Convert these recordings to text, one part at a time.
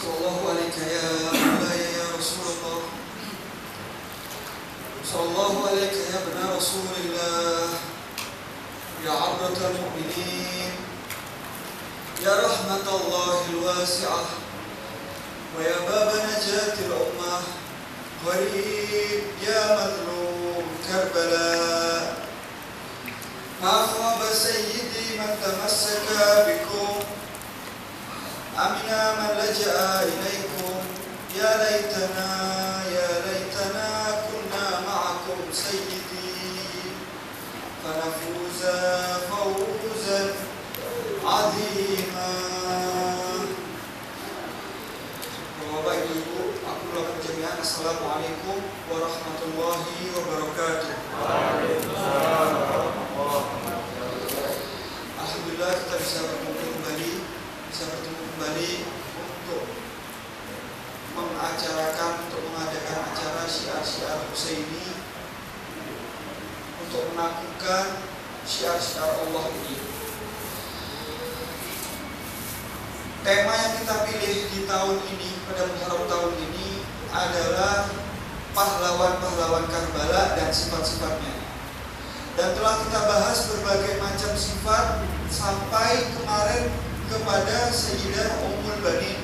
Sallallahu alaika ya Maulaya ya Rasulullah. Sallallahu alaika ya ibna Rasulillah. Ya ardatal mu'minin. Ya rahmatallahi wasi'ah. Wa ya baba najatil ummah. Qarib ya madlum Karbala. Ma khaba sayyidi man tamassaka bikum. Amina man laja'a ilaikum. Ya laytana kunna ma'akum sayyidi. Fanafuza fawzan azima. Bapak Ibu, aku lakukan jami'an. Assalamualaikum warahmatullahi wabarakatuh. Alhamdulillah kita bisa bertemu kembali untuk mengadakan acara syiar-syiar Husaini, untuk melakukan syiar-syiar Allah ini. Tema yang kita pilih di tahun ini, pada Muharram tahun ini adalah pahlawan-pahlawan Karbala dan sifat-sifatnya. Dan telah kita bahas berbagai macam sifat sampai kemarin kepada Sayyidah Ummul Banin.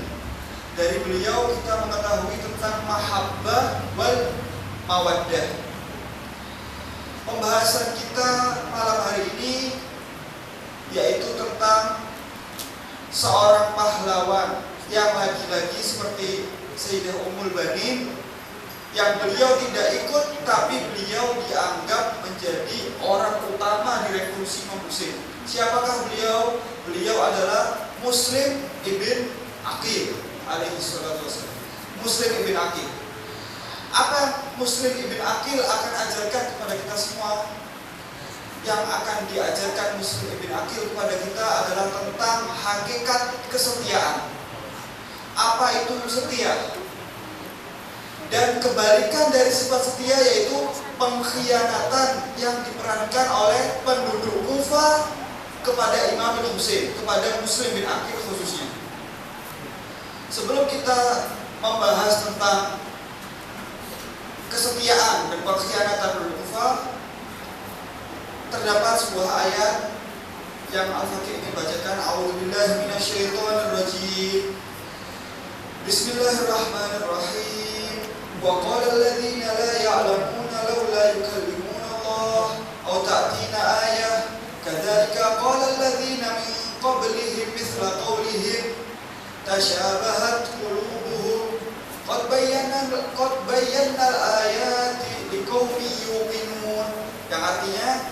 Dari beliau kita mengetahui tentang mahabbah wal mawaddah. Pembahasan kita malam hari ini yaitu tentang seorang pahlawan yang lagi-lagi seperti Sayyidah Ummul Banin, yang beliau tidak ikut tapi beliau dianggap menjadi orang utama di revolusi Memusim. Siapakah beliau? Beliau adalah Muslim ibn Aqil alaihi salatu wassalam. Muslim ibn Aqil. Apa Muslim ibn Aqil akan ajarkan kepada kita semua? Yang akan diajarkan Muslim ibn Aqil kepada kita adalah tentang hakikat kesetiaan. Apa itu setia? Dan kebalikan dari sifat setia yaitu pengkhianatan yang diperankan oleh penduduk Kufah kepada Imam bin Husain, kepada Muslim bin Aqil khususnya. Sebelum kita membahas tentang kesetiaan dan pengkhianatan penduduk Kufah, terdapat sebuah ayat yang Al-Fakih ingin bacakan. A'udzubillahi minasyaitonirrajim. Bismillahirrahmanirrahim. Wa qala alladziina laa ya'lamuuna laulaa yukallimuna Allah aw ta'tiina ayah kadzalika qala alladziina min qablihim mithla qawlihim tashabahat qulubuhum qad bayyana al-ayati liqaumin yuqinun. Yang artinya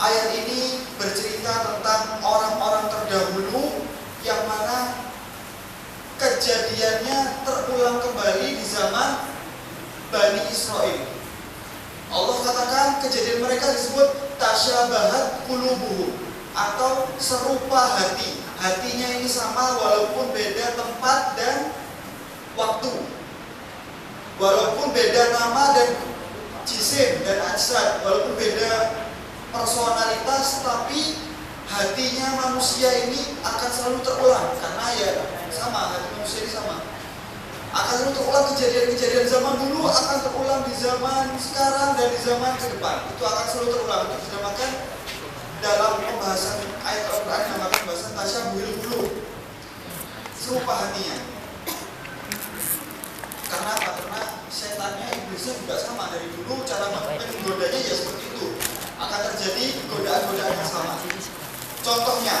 ayat ini bercerita tentang orang-orang terdahulu yang mana kejadiannya terulang kembali di zaman Bani Israel. Allah katakan kejadian mereka disebut tasyabahat qulubuhum, atau serupa hati. Hatinya ini sama walaupun beda tempat dan waktu, walaupun beda nama dan jisim dan ajsad, walaupun beda personalitas, tapi hatinya manusia ini akan selalu terulang. Karena ya sama, hati manusia ini sama, akan selalu terulang. Kejadian-kejadian zaman dulu akan terulang di zaman sekarang dan di zaman ke depan. Itu akan selalu terulang. Itu dinamakan dalam pembahasan ayat Al-Quran, dinamakan pembahasan tasyabuhil qulub, serupa hatinya. Karena apa? Karena setannya, iblisnya juga sama. Dari dulu cara menggodanya ya seperti itu. Akan terjadi godaan-godaan yang sama. Contohnya,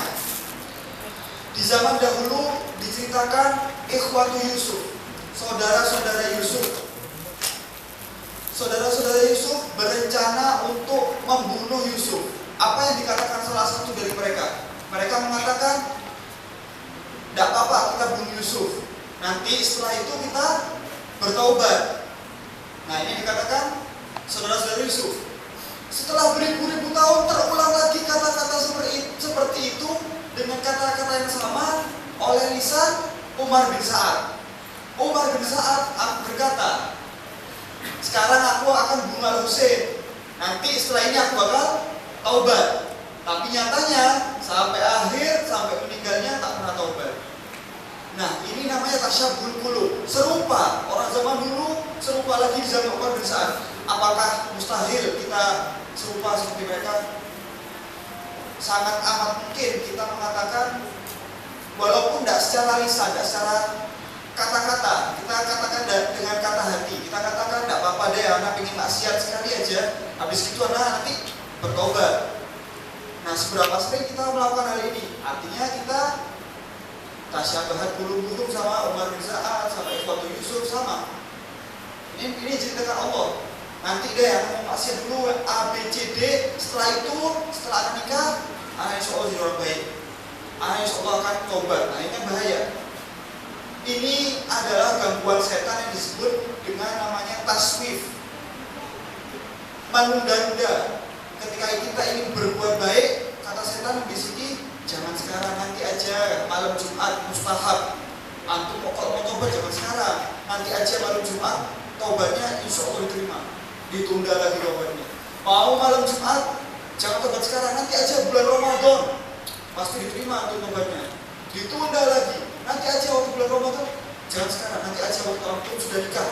di zaman dahulu diceritakan ikhwatu Yusuf, saudara-saudara Yusuf. Saudara-saudara Yusuf berencana untuk membunuh Yusuf. Apa yang dikatakan salah satu dari mereka? Mereka mengatakan, tidak apa-apa kita bunuh Yusuf, nanti setelah itu kita bertaubat. Nah, ini dikatakan saudara-saudara Yusuf. Setelah beribu-ribu tahun terulang lagi kata-kata seperti itu dengan kata-kata yang sama oleh lisan Umar bin Sa'ad. Umar bin Sa'ad berkata, sekarang aku akan bunuh Al-Husain, nanti setelah ini aku bakal taubat. Tapi nyatanya sampai akhir, sampai meninggalnya tak pernah taubat. tasyabul qulub, serupa orang zaman dulu, serupa lagi di zaman Umar bin Sa'ad. Apakah mustahil kita serupa seperti mereka? Sangat amat mungkin kita mengatakan, walaupun tidak secara lisan, tidak secara kata-kata, kita katakan dengan kata hati, kita katakan tidak apa-apa deh, anak ingin maksiat sekali aja, habis itu anak nanti bertobat. Nah, seberapa sering kita melakukan hal ini? Artinya kita tasyabahat qulubuhum sama Umar bin Sa'ad, sama Ikhwatul Yusuf, sama. Ini ceritakan Allah. Nanti deh anak mau maksiat dulu A, B, C, D. Setelah itu, setelah anak nikah, anak insya Allah jadi orang baik. Anak insya Allah akan tobat. Nah, ini kan bahaya. Ini adalah gangguan setan yang disebut dengan namanya taswif, menunda-nunda. Ketika kita ingin berbuat baik, kata setan membisiki, jangan sekarang, nanti aja, malam Jumat mustahab. Antum kalau mau tobat jangan sekarang, nanti aja malam Jumat, tobatnya insya Allah diterima. Ditunda lagi tobatnya. Mau malam Jumat, jangan tobat sekarang, nanti aja bulan Ramadan, pasti diterima untuk tobatnya. Ditunda lagi, nanti aja waktu bulan Ramadan, jangan sekarang, nanti aja waktu orang tua sudah nikah.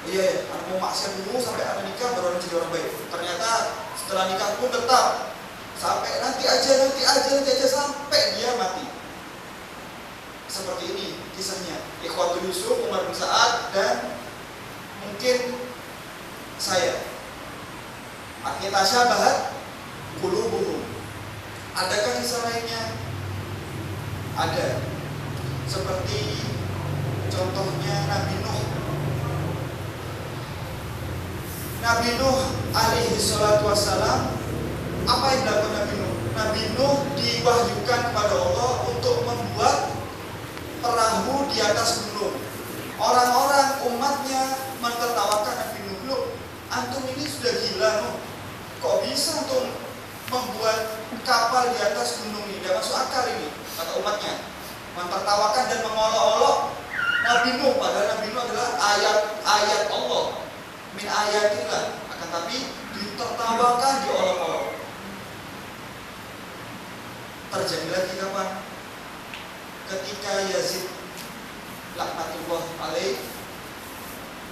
Oh iya ya, anak mau maksiat dulu sampai anak nikah baru jadi orang baik. Ternyata setelah nikah pun tetap sampai nanti aja sampai dia mati. Seperti ini kisahnya Ikhwatul Yusuf, Umar bin Sa'ad, dan mungkin saya. Artinya tasyabahat qulubuhum. Adakah kisah lainnya? Ada. Seperti contohnya Nabi Nuh. Nabi Nuh alaihi salatu wassalam, apa yang dilakukan Nabi Nuh? Nabi Nuh diwahyukan kepada Allah untuk membuat perahu di atas gunung. Orang-orang umatnya mentertawakan Nabi Nuh. Loh, antum ini sudah gila Nuh. Kok bisa untuk membuat kapal di atas gunung ini? Tidak masuk akal ini, kata umatnya. Mentertawakan dan mengolok-olok Nabi Nuh, padahal Nabi Nuh adalah ayat Allah, min ayatillah, akan tapi ditertawakan, diolok-olok. Terjadi lagi kapan? Ketika Yazid laknatullah alaih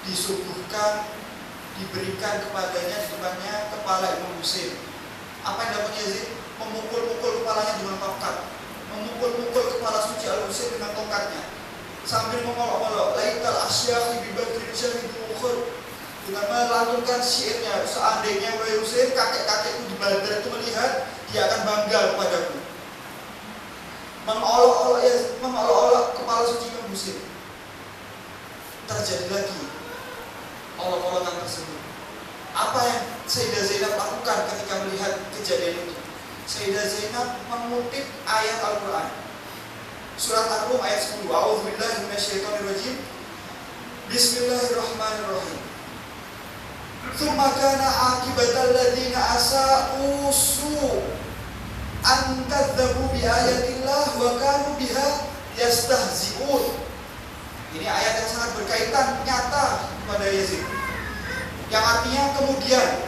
disuguhkan, diberikan kepadanya di depannya kepala Imam Husain. Apa yang dapat Yazid? Memukul-mukul kepalanya dengan tongkat, memukul-mukul kepala suci Al-Husain dengan tongkatnya, sambil mengolok-olok laital asyakhi bi badrin syahidu ukhur, dengan melantunkan syairnya, seandainya wahai Husain, kakek-kakekku di Badar itu melihat, dia akan bangga kepadaku. Mengolok-olok kepala suci Imam Husain. Terjadi lagi olok-olokan tersebut. Apa yang Sayyidah Zainab lakukan ketika melihat kejadian itu? Sayyidah Zainab mengutip ayat Al-Quran, surat Ar-Rum ayat 10. A'udzubillahi minasyaitonirrajim. Bismillahirrahmanirrahim. Tsumma kana 'aqibatal ladzina asa'u an kadzdzabu bi ayatillah wa kanu biha yastahzi'un. Ini ayat yang sangat berkaitan nyata kepada Yazid, yang artinya kemudian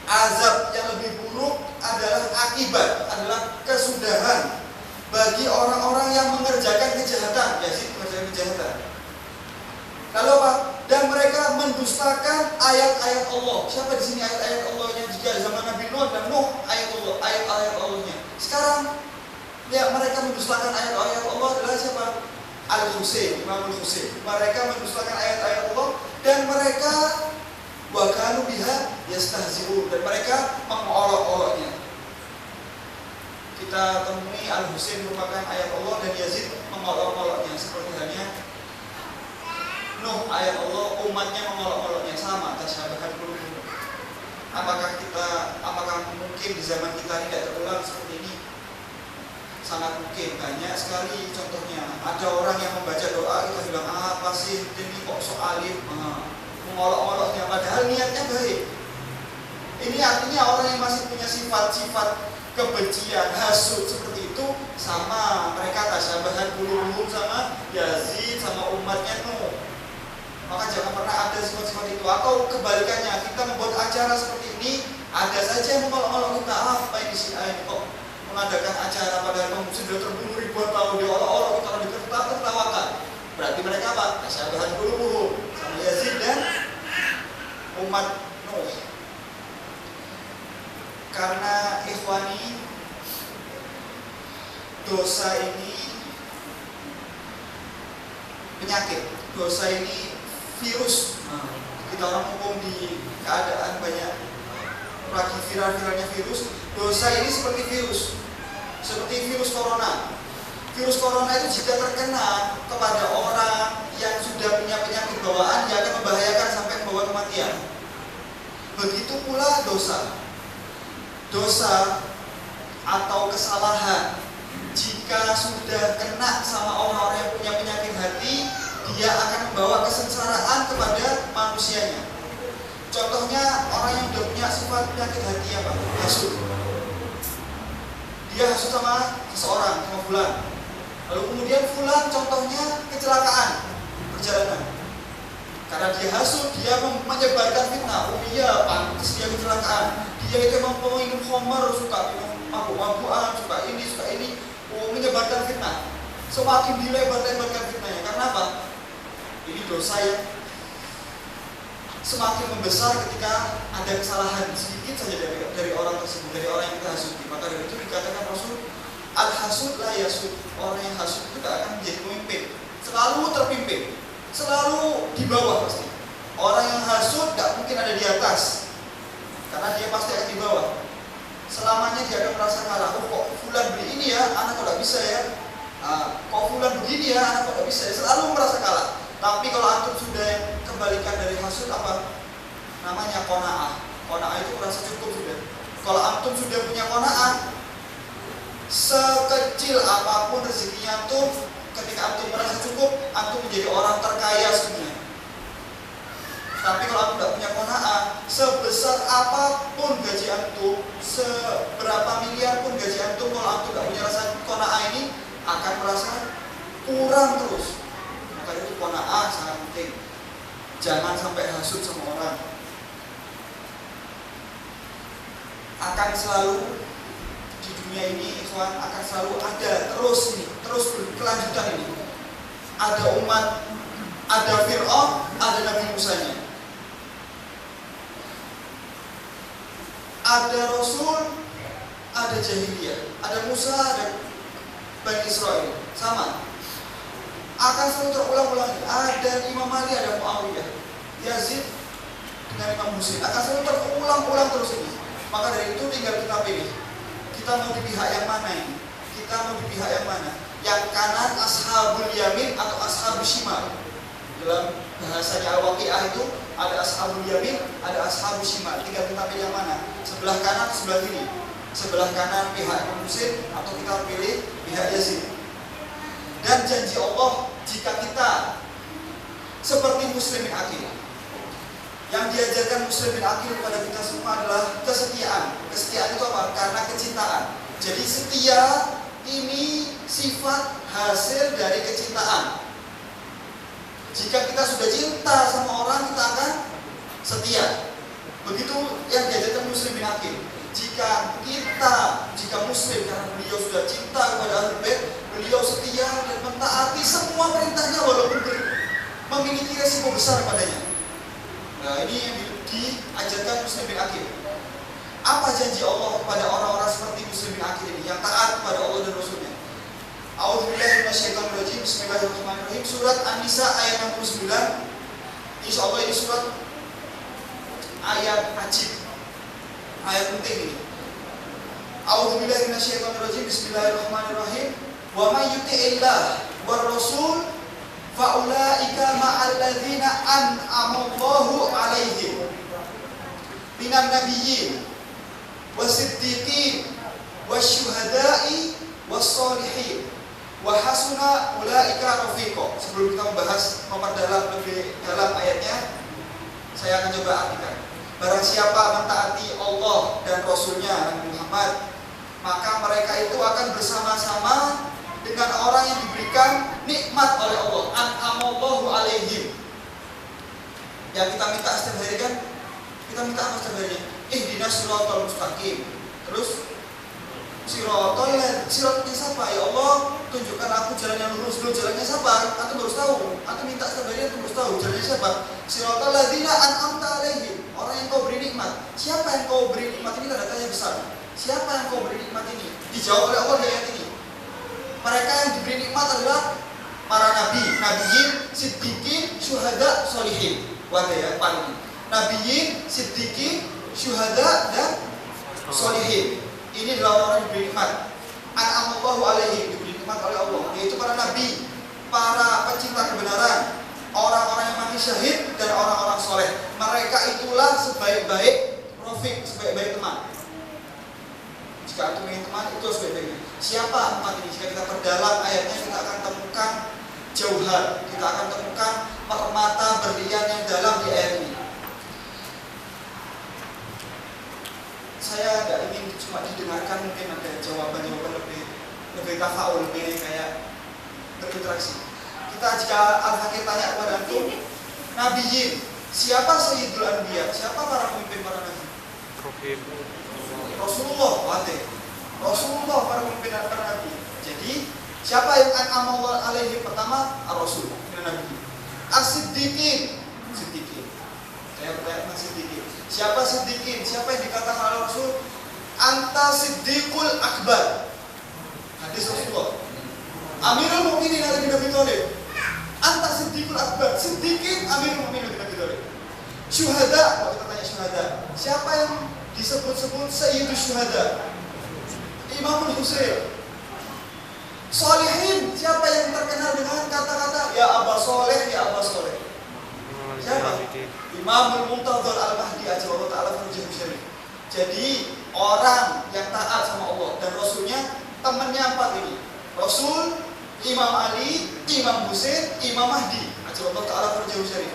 azab yang lebih buruk adalah akibat, adalah kesudahan bagi orang-orang yang mengerjakan kejahatan. Yazid mengerjakan kejahatan. Lalu apa? Dan mereka mendustakan ayat-ayat Allah. Siapa di sini ayat-ayat Allahnya? Jika zaman Nabi Nuh dan Nuh ayat-ayat Allahnya. Sekarang ya, mereka mendustakan ayat-ayat Allah adalah siapa? Al-Husain, Imam Al-Husain. Mereka mendustakan ayat-ayat Allah dan mereka wa kanu biha yastahzi'un, dan mereka mengolok-oloknya. Kita temui Al-Husain merupakan ayat Allah dan Yazid mengolok-oloknya, seperti halnya Nuh ayat Allah, umatnya mengolok-oloknya, sama tasyabahat qulubuhum. Apakah mungkin di zaman kita tidak terulang seperti ini? Sangat mungkin, banyak sekali contohnya. Ada orang yang membaca doa, kita bilang apa sih ini kok soalin, mengolok-oloknya, padahal niatnya baik. Ini artinya orang yang masih punya sifat-sifat kebencian, hasud seperti itu, sama mereka tasyabahat qulubuhum sama Yazid, sama umatnya Nuh. Maka jangan pernah ada sifat-sifat itu. Atau kebalikannya, kita membuat acara seperti ini, ada saja yang mengolok-olok kita, apa ini si A ini kok mengadakan acara padahal Imam Husain sudah terbunuh ribuan tahun, diolok-olok, kita tertawakan. tasyabahat qulubuhum, sama Yazid dan umat Nuh. Karena ikhwani, dosa ini penyakit, dosa ini virus. Kita orang hukum di keadaan banyak lagi viral-viralnya virus. Dosa ini seperti virus, seperti virus corona. Virus corona itu jika terkena kepada orang yang sudah punya penyakit bawaan, dia akan membahayakan sampai membawa kematian. Begitu pula dosa. Dosa atau kesalahan jika sudah kena sama orang-orang yang punya penyakit hati, dia akan membawa kesengsaraan kepada manusianya. Contohnya orang yang sudah punya sifat penyakit hati apa? Hasud. Dia hasud sama seseorang, sama fulan. Lalu kemudian fulan contohnya kecelakaan perjalanan. Karena dia hasud, dia menyebarkan fitnah. Oh iya, pantas dia kecelakaan. Dia itu memang peminum khamar, suka minum mabuk-mabukan, suka ini. Oh, menyebarkan fitnah. Semakin dilebar-lebarkan fitnahnya. Karena apa? Ini dosa yang semakin membesar ketika ada kesalahan sedikit saja dari orang tersebut, dari orang yang kita hasuti. Maka dari itu dikatakan Rasul, al-hasud la yasud. Orang yang hasud itu tidak akan menjadi pemimpin, selalu terpimpin, selalu di bawah pasti. Orang yang hasud tidak mungkin ada di atas, karena dia pasti akan di bawah. Selamanya dia akan merasa kalah. Oh, kok fulan beli ini ya, anak kok tidak bisa ya. Kok fulan begini ya, anak kok tidak bisa ya. Selalu merasa kalah. Tapi kalau antum sudah kembalikan dari hasud, apa namanya? Qanaah. Qanaah itu merasa cukup sudah. Kalau antum sudah punya qanaah, sekecil apapun rezekinya antum, ketika antum merasa cukup, antum menjadi orang terkaya sedunia. Tapi kalau antum tidak punya qanaah, sebesar apapun gaji antum, seberapa miliar pun gaji antum, kalau antum tidak punya rasa qanaah ini, akan merasa kurang terus. Maka itu qanaah sangat penting. Jangan sampai hasud sama orang. Akan selalu di dunia ini, ikhwan, akan selalu ada terus berkelanjutan ini. Ada umat, ada Fir'aun, ada Nabi Musanya. Ada Rasul, ada Jahiliyah. Ada Musa, ada Bani Israel. Sama. Akan selalu terulang-ulang. Ada Imam Ali, ada Muawiyah, Yazid dengan Imam Husain. Akan selalu terulang-ulang terus ini. Maka dari itu tinggal kita pilih. Kita mau di pihak yang mana ini? Kita mau di pihak yang mana? Yang kanan ashabul yamin atau ashabul shimal? Dalam bahasanya Al-Waqi'ah itu ada ashabul yamin, ada ashabul shimal. Tinggal kita pilih yang mana? Sebelah kanan atau sebelah kiri? Sebelah kanan pihak Imam Husain atau kita pilih pihak Yazid? Dan janji Allah, jika kita seperti muslimin akil, yang diajarkan muslimin akil kepada kita semua adalah kesetiaan. Kesetiaan itu apa? Karena kecintaan. Jadi setia ini sifat hasil dari kecintaan. Jika kita sudah cinta sama orang, kita akan setia. Begitu yang diajarkan muslimin akil. Jika muslim, karena beliau sudah cinta kepada Ahlul Bait, beliau setia dan mentaati semua perintahnya walaupun memiliki resiko besar padanya. Nah, ini yang diajarkan muslimin akil. Apa janji Allah kepada orang-orang seperti muslimin akil ini yang taat kepada Allah dan Rasulnya? A'udzubillahi minasyaitonirrajim. Bismillahirrahmanirrahim. Surat An-Nisa ayat 69. Insyaallah ini surat ayat ajib. Ayat penting ini. A'udzubillahi minasyaitonirrajim. Bismillahirrahmanirrahim. Wa may yuti'illah war rasul fa ulaika ma'al ladzina an'amallahu 'alaihim minan nabiyyin wasiddiqin wasyuhada'i wassalihin wa hasuna ulaika rafiqa. Sebelum kita membahas lebih dalam ayatnya, saya akan coba artikan. Barang siapa mentaati Allah dan Rasulnya Nabi Muhammad, maka mereka itu akan bersama-sama dengan orang yang diberikan nikmat oleh Allah. An'amallahu alaihim. Yang kita minta setiap hari kan, kita minta apa setiap hari? Ihdinas siratal mustaqim. Terus siratnya siapa? Ya Allah, tunjukkan aku jalan yang lurus dulu. Jalannya siapa? Antum harus tahu. Antum minta stabari, antum harus tahu jalannya siapa. Siratal ladzina an'amta alaihim, orang yang kau beri nikmat. Siapa yang kau beri nikmat ini? Tanda tanya besar. Siapa yang kau beri nikmat ini? Dijawab oleh Allah di ayat ini. Mereka yang diberi nikmat adalah para nabi, nabiyin, siddiqin, syuhada, sholihin. Wadah ya, paling. Nabiyin, siddiqin, syuhada, dan sholihin. Ini adalah orang yang diberi nikmat. An'amallahu alaihim, diberi nikmat oleh Allah, yaitu para nabi, para pecinta kebenaran, orang-orang yang mati syahid, dan orang-orang soleh. Mereka itulah sebaik-baik profik, sebaik-baik teman. Jika antum ingin teman, itu sebaik-baiknya. Siapa empat ini? Jika kita perdalam ayatnya, kita akan temukan jauhar, kita akan temukan permata berlian yang dalam di ayat ini. Saya tidak ingin cuma didengarkan, mungkin ada jawaban-jawaban lebih tafaul, lebih kayak berinteraksi. Kita jika Al-Fakir tanya kepada antum, nabiyin, siapa Sayyidul Anbiya? Siapa para pemimpin para nabi? Rasulullah, Rasulullah para pemimpin para nabi. Jadi siapa yang an'amallahu alaihim? Pertama Ar-Rasul, nabi. As-Siddiqin, Siddiqin. Saya bertanya tentang Siddiqin. Siapa Siddiqin? Siapa yang dikatakan oleh Rasul? Anta Siddiqul Akbar. Hadis Rasulullah. Amirul Mukminin Ali bin Abi Thalib. Anta Siddiqul Akbar. Siddiqin Amirul Mukminin Ali bin Abi Thalib. Syuhada, kalau kita tanya syuhada, siapa yang disebut-sebut Sayyidus Syuhada? Imamul Husain. Sholihin, siapa yang terkenal dengan kata-kata ya Aba Soleh, ya Aba Soleh? Siapa? Imamul Muntadhar Al-Mahdi ajallahu ta'ala farjahu syarif. Jadi orang yang taat sama Allah dan Rasulnya, temannya empat ini: Rasul, Imam Ali, Imam Husain, Imam Mahdi ajallahu ta'ala farjahu syarif.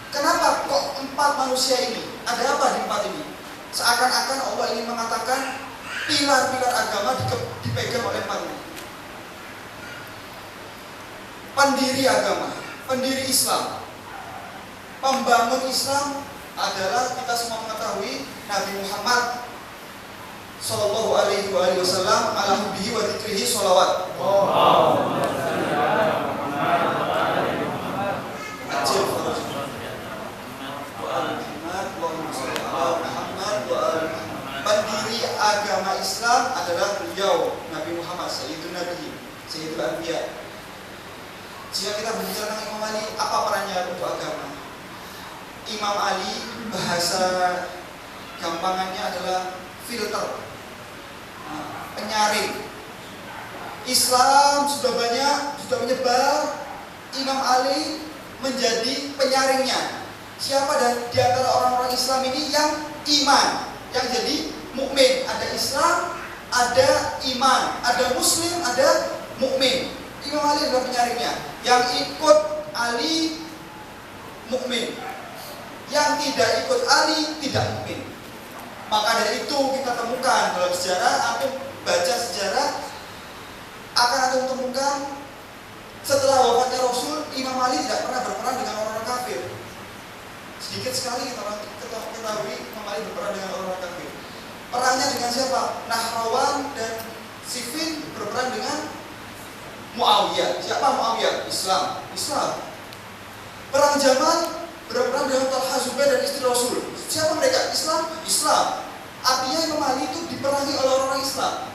Kenapa kok empat manusia ini? Ada apa di empat ini? Seakan-akan Allah ingin mengatakan pilar-pilar agama dipegang oleh empat ini. Pendiri agama, pendiri Islam, pembangun Islam adalah, kita semua mengetahui, Nabi Muhammad Sallallahu Alaihi Wasallam ala hubbihi wa dzikrihi sholawat. Pendiri agama Islam adalah beliau Nabi Muhammad Sayyidun Nabi, Sayyidul Anbiya. Jika kita berbicara tentang Imam Ali, apa perannya untuk agama? Imam Ali, bahasa gampangannya adalah filter, penyaring. Islam sudah banyak, sudah menyebar, Imam Ali menjadi penyaringnya. Siapa di antara orang-orang Islam ini yang iman, yang jadi mukmin? Ada Islam, ada iman, ada Muslim, ada mukmin. Imam Ali adalah penyaringnya. Yang ikut Ali mukmin, yang tidak ikut Ali tidak mukmin. Maka dari itu kita temukan dalam sejarah, antum baca sejarah, akan antum temukan setelah wafatnya Rasul, Imam Ali tidak pernah berperang dengan orang-orang kafir. Sedikit sekali kita ketahui Imam Ali berperang dengan orang-orang kafir. Perangnya dengan siapa? Nahrawan dan Siffin berperang dengan Muawiyah. Siapa Muawiyah? Islam. Perang Jamal berperang dengan Talha, Zubair dan istri Rasul. Siapa mereka? Islam. Artinya Imam Ali itu diperangi oleh orang Islam.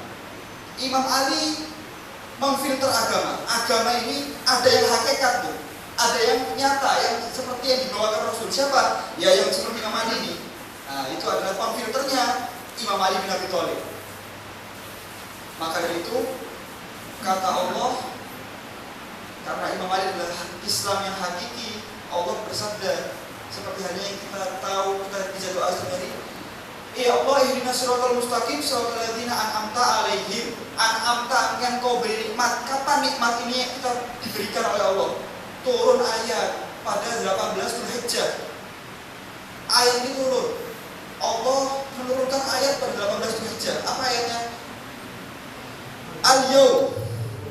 Imam Ali memfilter agama. Agama ini ada yang hakikat tuh, ada yang nyata, yang seperti yang dibawakan Rasul. Siapa? Ya yang sebelum Imam Ali ini. Nah, itu adalah pemfilternya Imam Ali bin Abi Thalib. Maka dari itu kata Allah, karena Imam Ali adalah Islam yang hakiki, Allah bersabda seperti halnya yang kita tahu, kita bisa doa sehari, ya Allah, ihdinas siratal mustaqim siratal ladzina an'amta alaihim. An'amta, yang kau beri nikmat. Kapan nikmat ini yang kita diberikan oleh Allah? Turun ayat pada 18 Dzulhijjah. Ayat ini turun, Allah menurunkan ayat pada 18 Dzulhijjah. Apa ayatnya?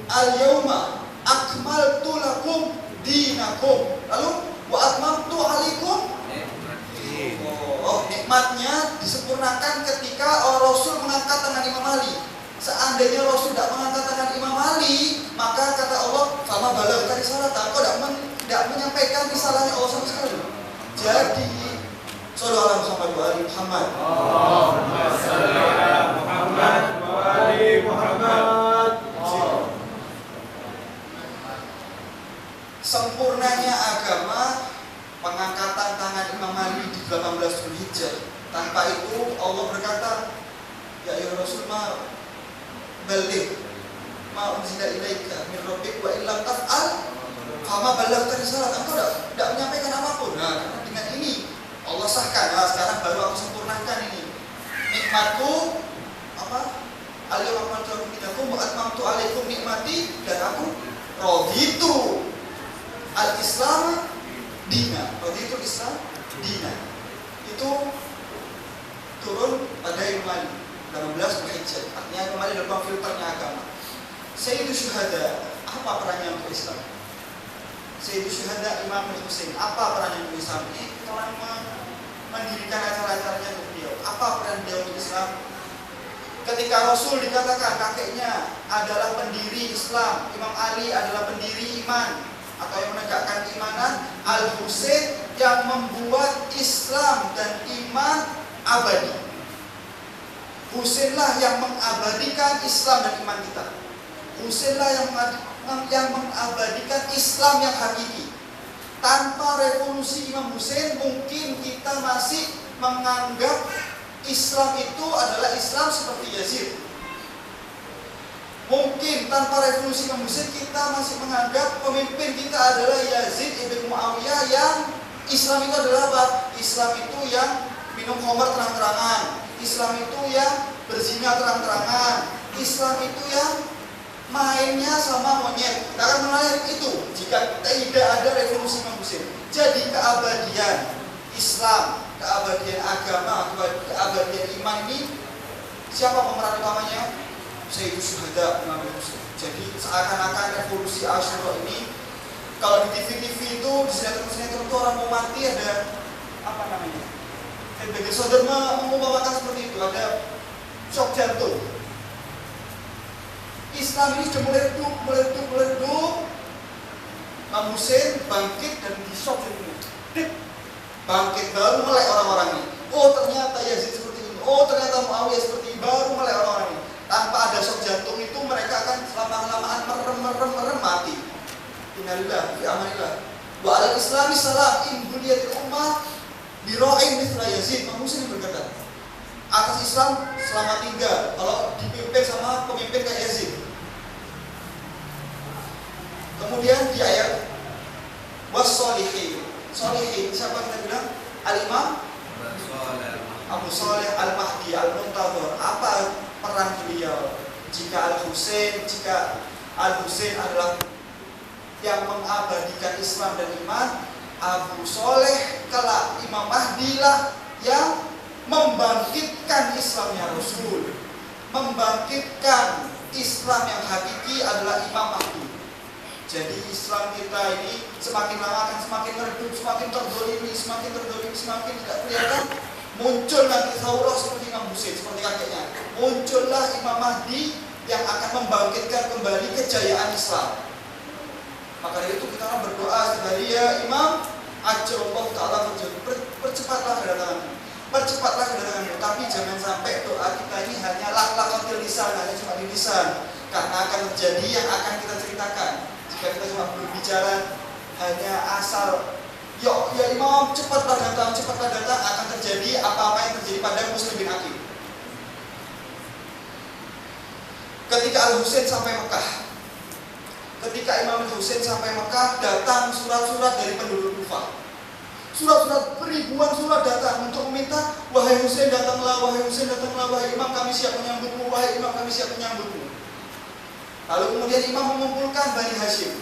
Al-yawma akmaltu lakum dinakum, lalu wa atmamtu alaikum. Nikmatnya disempurnakan ketika Rasul mengangkat tangan Imam Ali. Seandainya Rasul tidak mengangkat tangan Imam Ali, maka kata Fama balaghta risalata, kau tidak menyampaikan risalahnya Allah sama sekali. Jadi sallallahu alaihi Muhammad. Allahumma shalli ala Muhammad wa ali Muhammad. Sempurnanya agama pengangkatan tangan Imam Ali di 18 Dzulhijjah. Tanpa itu Allah berkata, ya ayuhar rasul baligh ma unzila ilaika min rabbik wa illam taf'al fama ballaghta risalah. Engkau tidak menyampaikan apapun. Nah, dengan ini Allah sahkan. Nah, sekarang baru aku sempurnakan ini. Nikmatku al-yawma akmaltu lakum wa atmamtu alaikum nikmati, dan aku raditu al-Islam dina. Raditu Islam dina. Itu turun pada Imam Ali 18 Dzulhijjah. Artinya Imam Ali adalah filternya agama. Sayyidus Syuhada, apa perannya untuk Islam? Sayyidus Syuhada Imam Husain, apa perannya untuk Islam? Ini orang mendirikan acara-acaranya untuk beliau. Apa peran beliau untuk Islam? Ketika Rasul dikatakan kakeknya adalah pendiri Islam, Imam Ali adalah pendiri iman atau yang menegakkan keimanan, Al-Husain yang membuat Islam dan iman abadi. Husainlah yang mengabadikan Islam dan iman kita. Husainlah yang mengabadikan Islam yang hakiki. Tanpa revolusi Imam Husain, mungkin kita masih menganggap Islam itu adalah Islam seperti Yazid. Mungkin tanpa revolusi Imam Husain, kita masih menganggap pemimpin kita adalah Yazid ibn Muawiyah, yang Islam itu adalah apa? Islam itu yang minum khamar terang-terangan, Islam itu yang berzina terang-terangan, Islam itu yang mainnya sama monyet. Kita akan menilai itu jika tidak ada revolusi Imam Husain. Jadi keabadian Islam, keabadian agama, keabadian iman ini, siapa pemeran utamanya? Sayyidus Syuhada Imam Husain. Jadi seakan-akan revolusi Asyura ini, kalau di TV-TV itu, di sinetron-sinetron itu orang mau mati ada apa namanya? Sebagai saudara mengumpamakan seperti itu, ada shock jantung. Islam ini sudah meledup. Imam Husain bangkit dan di shock jantungnya. Bangkit, baru melek orang-orang ini. Oh, ternyata Yazid seperti ini. Oh, ternyata Muawiyah seperti ini. Baru melek orang-orang ini. Tanpa ada shock jantung itu, mereka akan selama-lamaan merem mati. Innalillah fi amanillah. Wa alal islami salam in buliyatil ummah bira'in mithla Yazid. Imam Husain berkata, atas Islam selamat tinggal kalau dipimpin sama pemimpin kayak Yazid. Kemudian di ayat was-solihin. Solihin siapa kita bilang? Al-Imam Abu Shalih Al-Mahdi Al-Muntadhar. Apa peran beliau? Jika Al-Husain adalah yang mengabadikan Islam dan iman, Abu Shalih kelak Imam Mahdi lah yang membangkitkan Islamnya Rasul, membangkitkan Islam yang hakiki adalah Imam Mahdi. Jadi Islam kita ini semakin lama akan semakin meredup, semakin terdolimi, semakin tidak kelihatan. Muncul nanti Thawrah seperti Imam Husain, seperti kakeknya. Muncullah Imam Mahdi yang akan membangkitkan kembali kejayaan Islam. Maka dari itu kita berdoa sekali, ya Imam, ajrallahu ta'ala percepatlah kedatanganmu. Percepatlah kedatanganmu, tapi jangan sampai doa kita ini hanya lak-lakatil lisan, hanya cuma di lisan. Karena akan terjadi yang akan kita ceritakan. Jika kita cuma berbicara hanya asal, ya Imam, cepatlah datang, akan terjadi apa-apa yang terjadi pada Muslim bin Aqil. Ketika Al-Husain sampai Mekah, ketika Imam Husain sampai Mekah, datang surat-surat dari penduduk Kufah. Surat-surat, ribuan surat datang untuk meminta, wahai Husain datanglah, wahai Husain datanglah, wahai Imam kami siap menyambutmu, wahai Imam kami siap menyambutmu. Lalu kemudian Imam mengumpulkan Bani Hashim.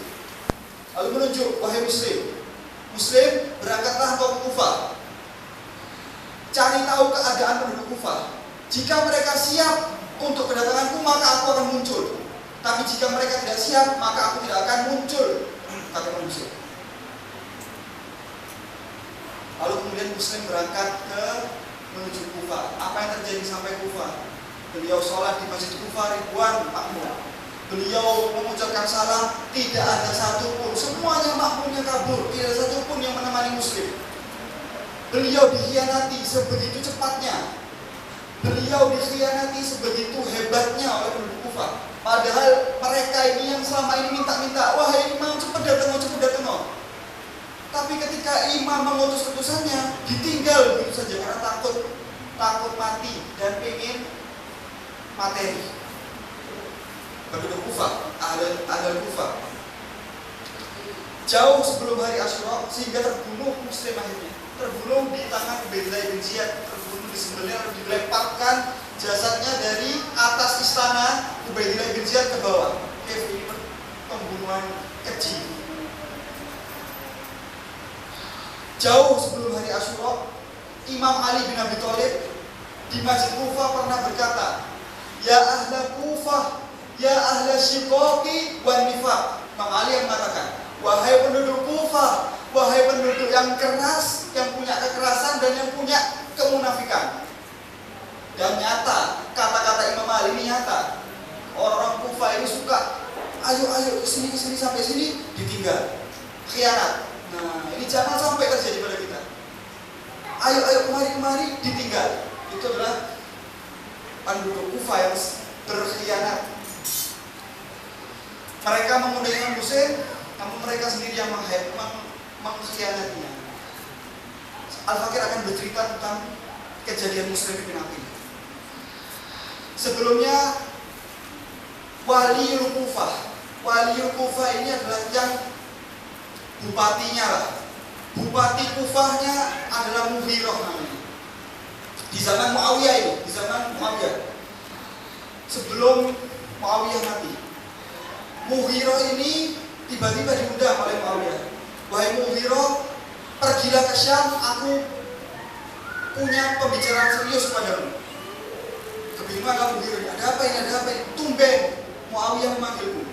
Lalu menunjuk, wahai Muslim, berangkatlah engkau ke Kufah. Cari tahu keadaan penduduk Kufah. Jika mereka siap untuk kedatanganku, maka aku akan muncul. Tapi jika mereka tidak siap, maka aku tidak akan muncul, kata Muslim. Lalu kemudian Muslim berangkat menuju Kufah. Apa yang terjadi sampai Kufah? Beliau sholat di Masjid Kufah ribuan makmum. Beliau mengucapkan salam, tidak ada satupun, semuanya makmumnya kabur, tidak ada satupun yang menemani Muslim. Beliau dikhianati sebegitu cepatnya. Beliau dikhianati sebegitu hebatnya oleh penduduk Kufah. Padahal mereka ini yang selama ini minta-minta, wahai imam cepat datang, cepat datang. Tapi ketika imam mengutus utusannya, ditinggal begitu saja karena takut mati dan pengen materi. Penduduk Kufah, ahli Kufah, jauh sebelum hari Asyura, sehingga terbunuh Muslim akhirnya. Terbunuh di tangan Ubaidillah bin Ziyad, terbunuh disembelih lalu dilemparkan jasadnya dari atas istana Ubaidillah bin Ziyad ke bawah. Ini pembunuhan keji. Jauh sebelum hari Asyura, Imam Ali bin Abi Thalib di Masjid Kufah pernah berkata, "Ya ahla Kufah, ya ahla syiqaqi wan nifaq." Imam Ali yang mengatakan, wahai penduduk Kufah, wahai penduduk yang keras, yang punya kekerasan dan yang punya kemunafikan. Dan nyata, kata-kata Imam Ali ini nyata. Orang-orang Kufah ini suka, ayo kesini sampai sini, ditinggal, khianat. Nah, ini jangan sampai terjadi pada kita. Ayo kemari, ditinggal. Itu adalah penduduk Kufah yang berkhianat. Mereka mengundang Imam Husain, namun mereka sendiri yang mengkhianatinya. Al-Fakir akan bercerita tentang kejadian Muslim bin Aqil. Sebelumnya, Waliul Kufah ini adalah yang bupatinya lah. Bupati Kufahnya adalah Mughirah namanya. Di zaman Muawiyah ini, sebelum Muawiyah mati, Mughirah ini tiba-tiba diundang oleh Muawiyah. Wahai Mughirah, pergilah ke Syam, aku punya pembicaraan serius padamu. Kebingungan kamu Mughirah, ada apa ini? Tumben Muawiyah memanggilku.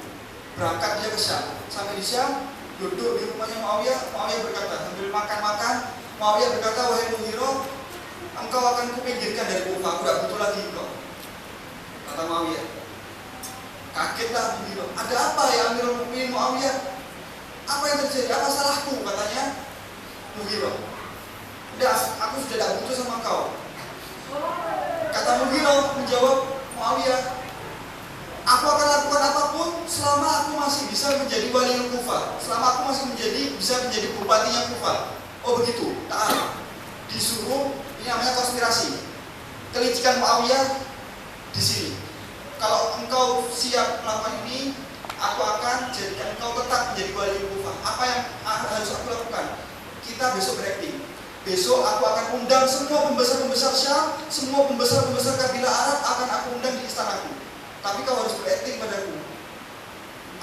Berangkat dia ke Syam. Sampai di Syam, duduk di rumahnya Muawiyah. Muawiyah berkata, sambil makan, Muawiyah berkata, wahai Mughirah, engkau akan kupinggirkan dari Kufah, aku tidak butuh lagi engkau. Kata Muawiyah. Kagetlah Mughirah. Ada apa ya Amirul Mukminin Muawiyah? Apa yang terjadi? Apa salahku? Katanya Mughirah. Udah, aku sudah tidak butuh sama engkau. Kata Mughirah menjawab Muawiyah, aku akan lakukan apapun selama aku masih bisa menjadi wali Kufah, selama aku masih bisa menjadi bupatinya Kufah. Oh begitu, taat. Disuruh, ini namanya konspirasi. Kelicikan Muawiyah di sini. Kalau engkau siap melakukan ini, aku akan jadikan engkau tetap menjadi wali Kufah. Apa yang harus aku lakukan? Kita besok berakting. Besok aku akan undang semua pembesar-pembesar Syam, semua pembesar-pembesar kabilah Arab akan aku undang di istanaku. Tapi kau harus berakting padaku.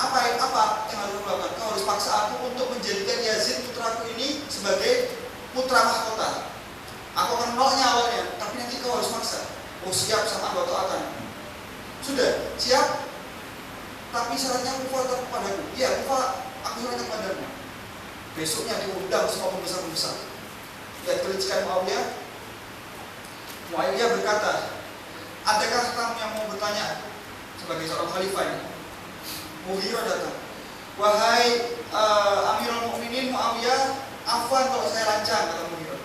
Apa yang harus aku lakukan? Kau harus paksa aku untuk menjadikan Yazid putraku ini sebagai putra mahkota. Aku akan menolaknya awalnya, tapi nanti kau harus maksa. Oh siap, sama aku akan. Sudah, siap. Tapi syaratnya Kufah tetap padaku. Iya, Kufah aku syaratkan padamu. Besoknya diundang semua pembesar-pembesar. Lihat kelicikan Muawiyah. Muawiyah berkata, adakah kamu yang mau bertanya sebagai seorang khalifah ini? Mughirah datang. Wahai Amirul Mukminin Muawiyah, afwan kalau saya lancang, kata Mughirah.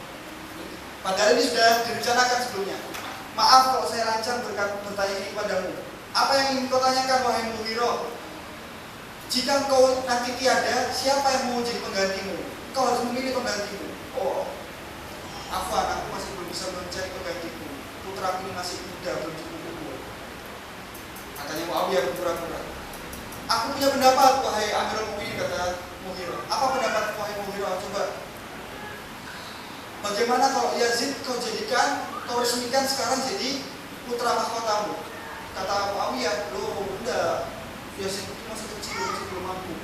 Padahal ini sudah direncanakan sebelumnya. Maaf kalau saya lancang bertanya ini padamu. Apa yang ingin kau tanyakan wahai Mughirah? Jika engkau nanti tiada, siapa yang mau jadi penggantimu? Kau harus memilih penggantimu. Oh, afwan, aku masih belum bisa mencari penggantiku. Putraku ini masih muda, belum cukup umur. Katanya Muawiyah berpura-pura. Aku punya pendapat wahai Amirul Mukminin, kata Mughirah. Apa pendapat wahai Mughirah? Coba. Bagaimana kalau Yazid kau resmikan sekarang jadi putra mahkotamu? Kata Muawiyah, loh enggak, Yazid itu masih kecil, masih belum mampu.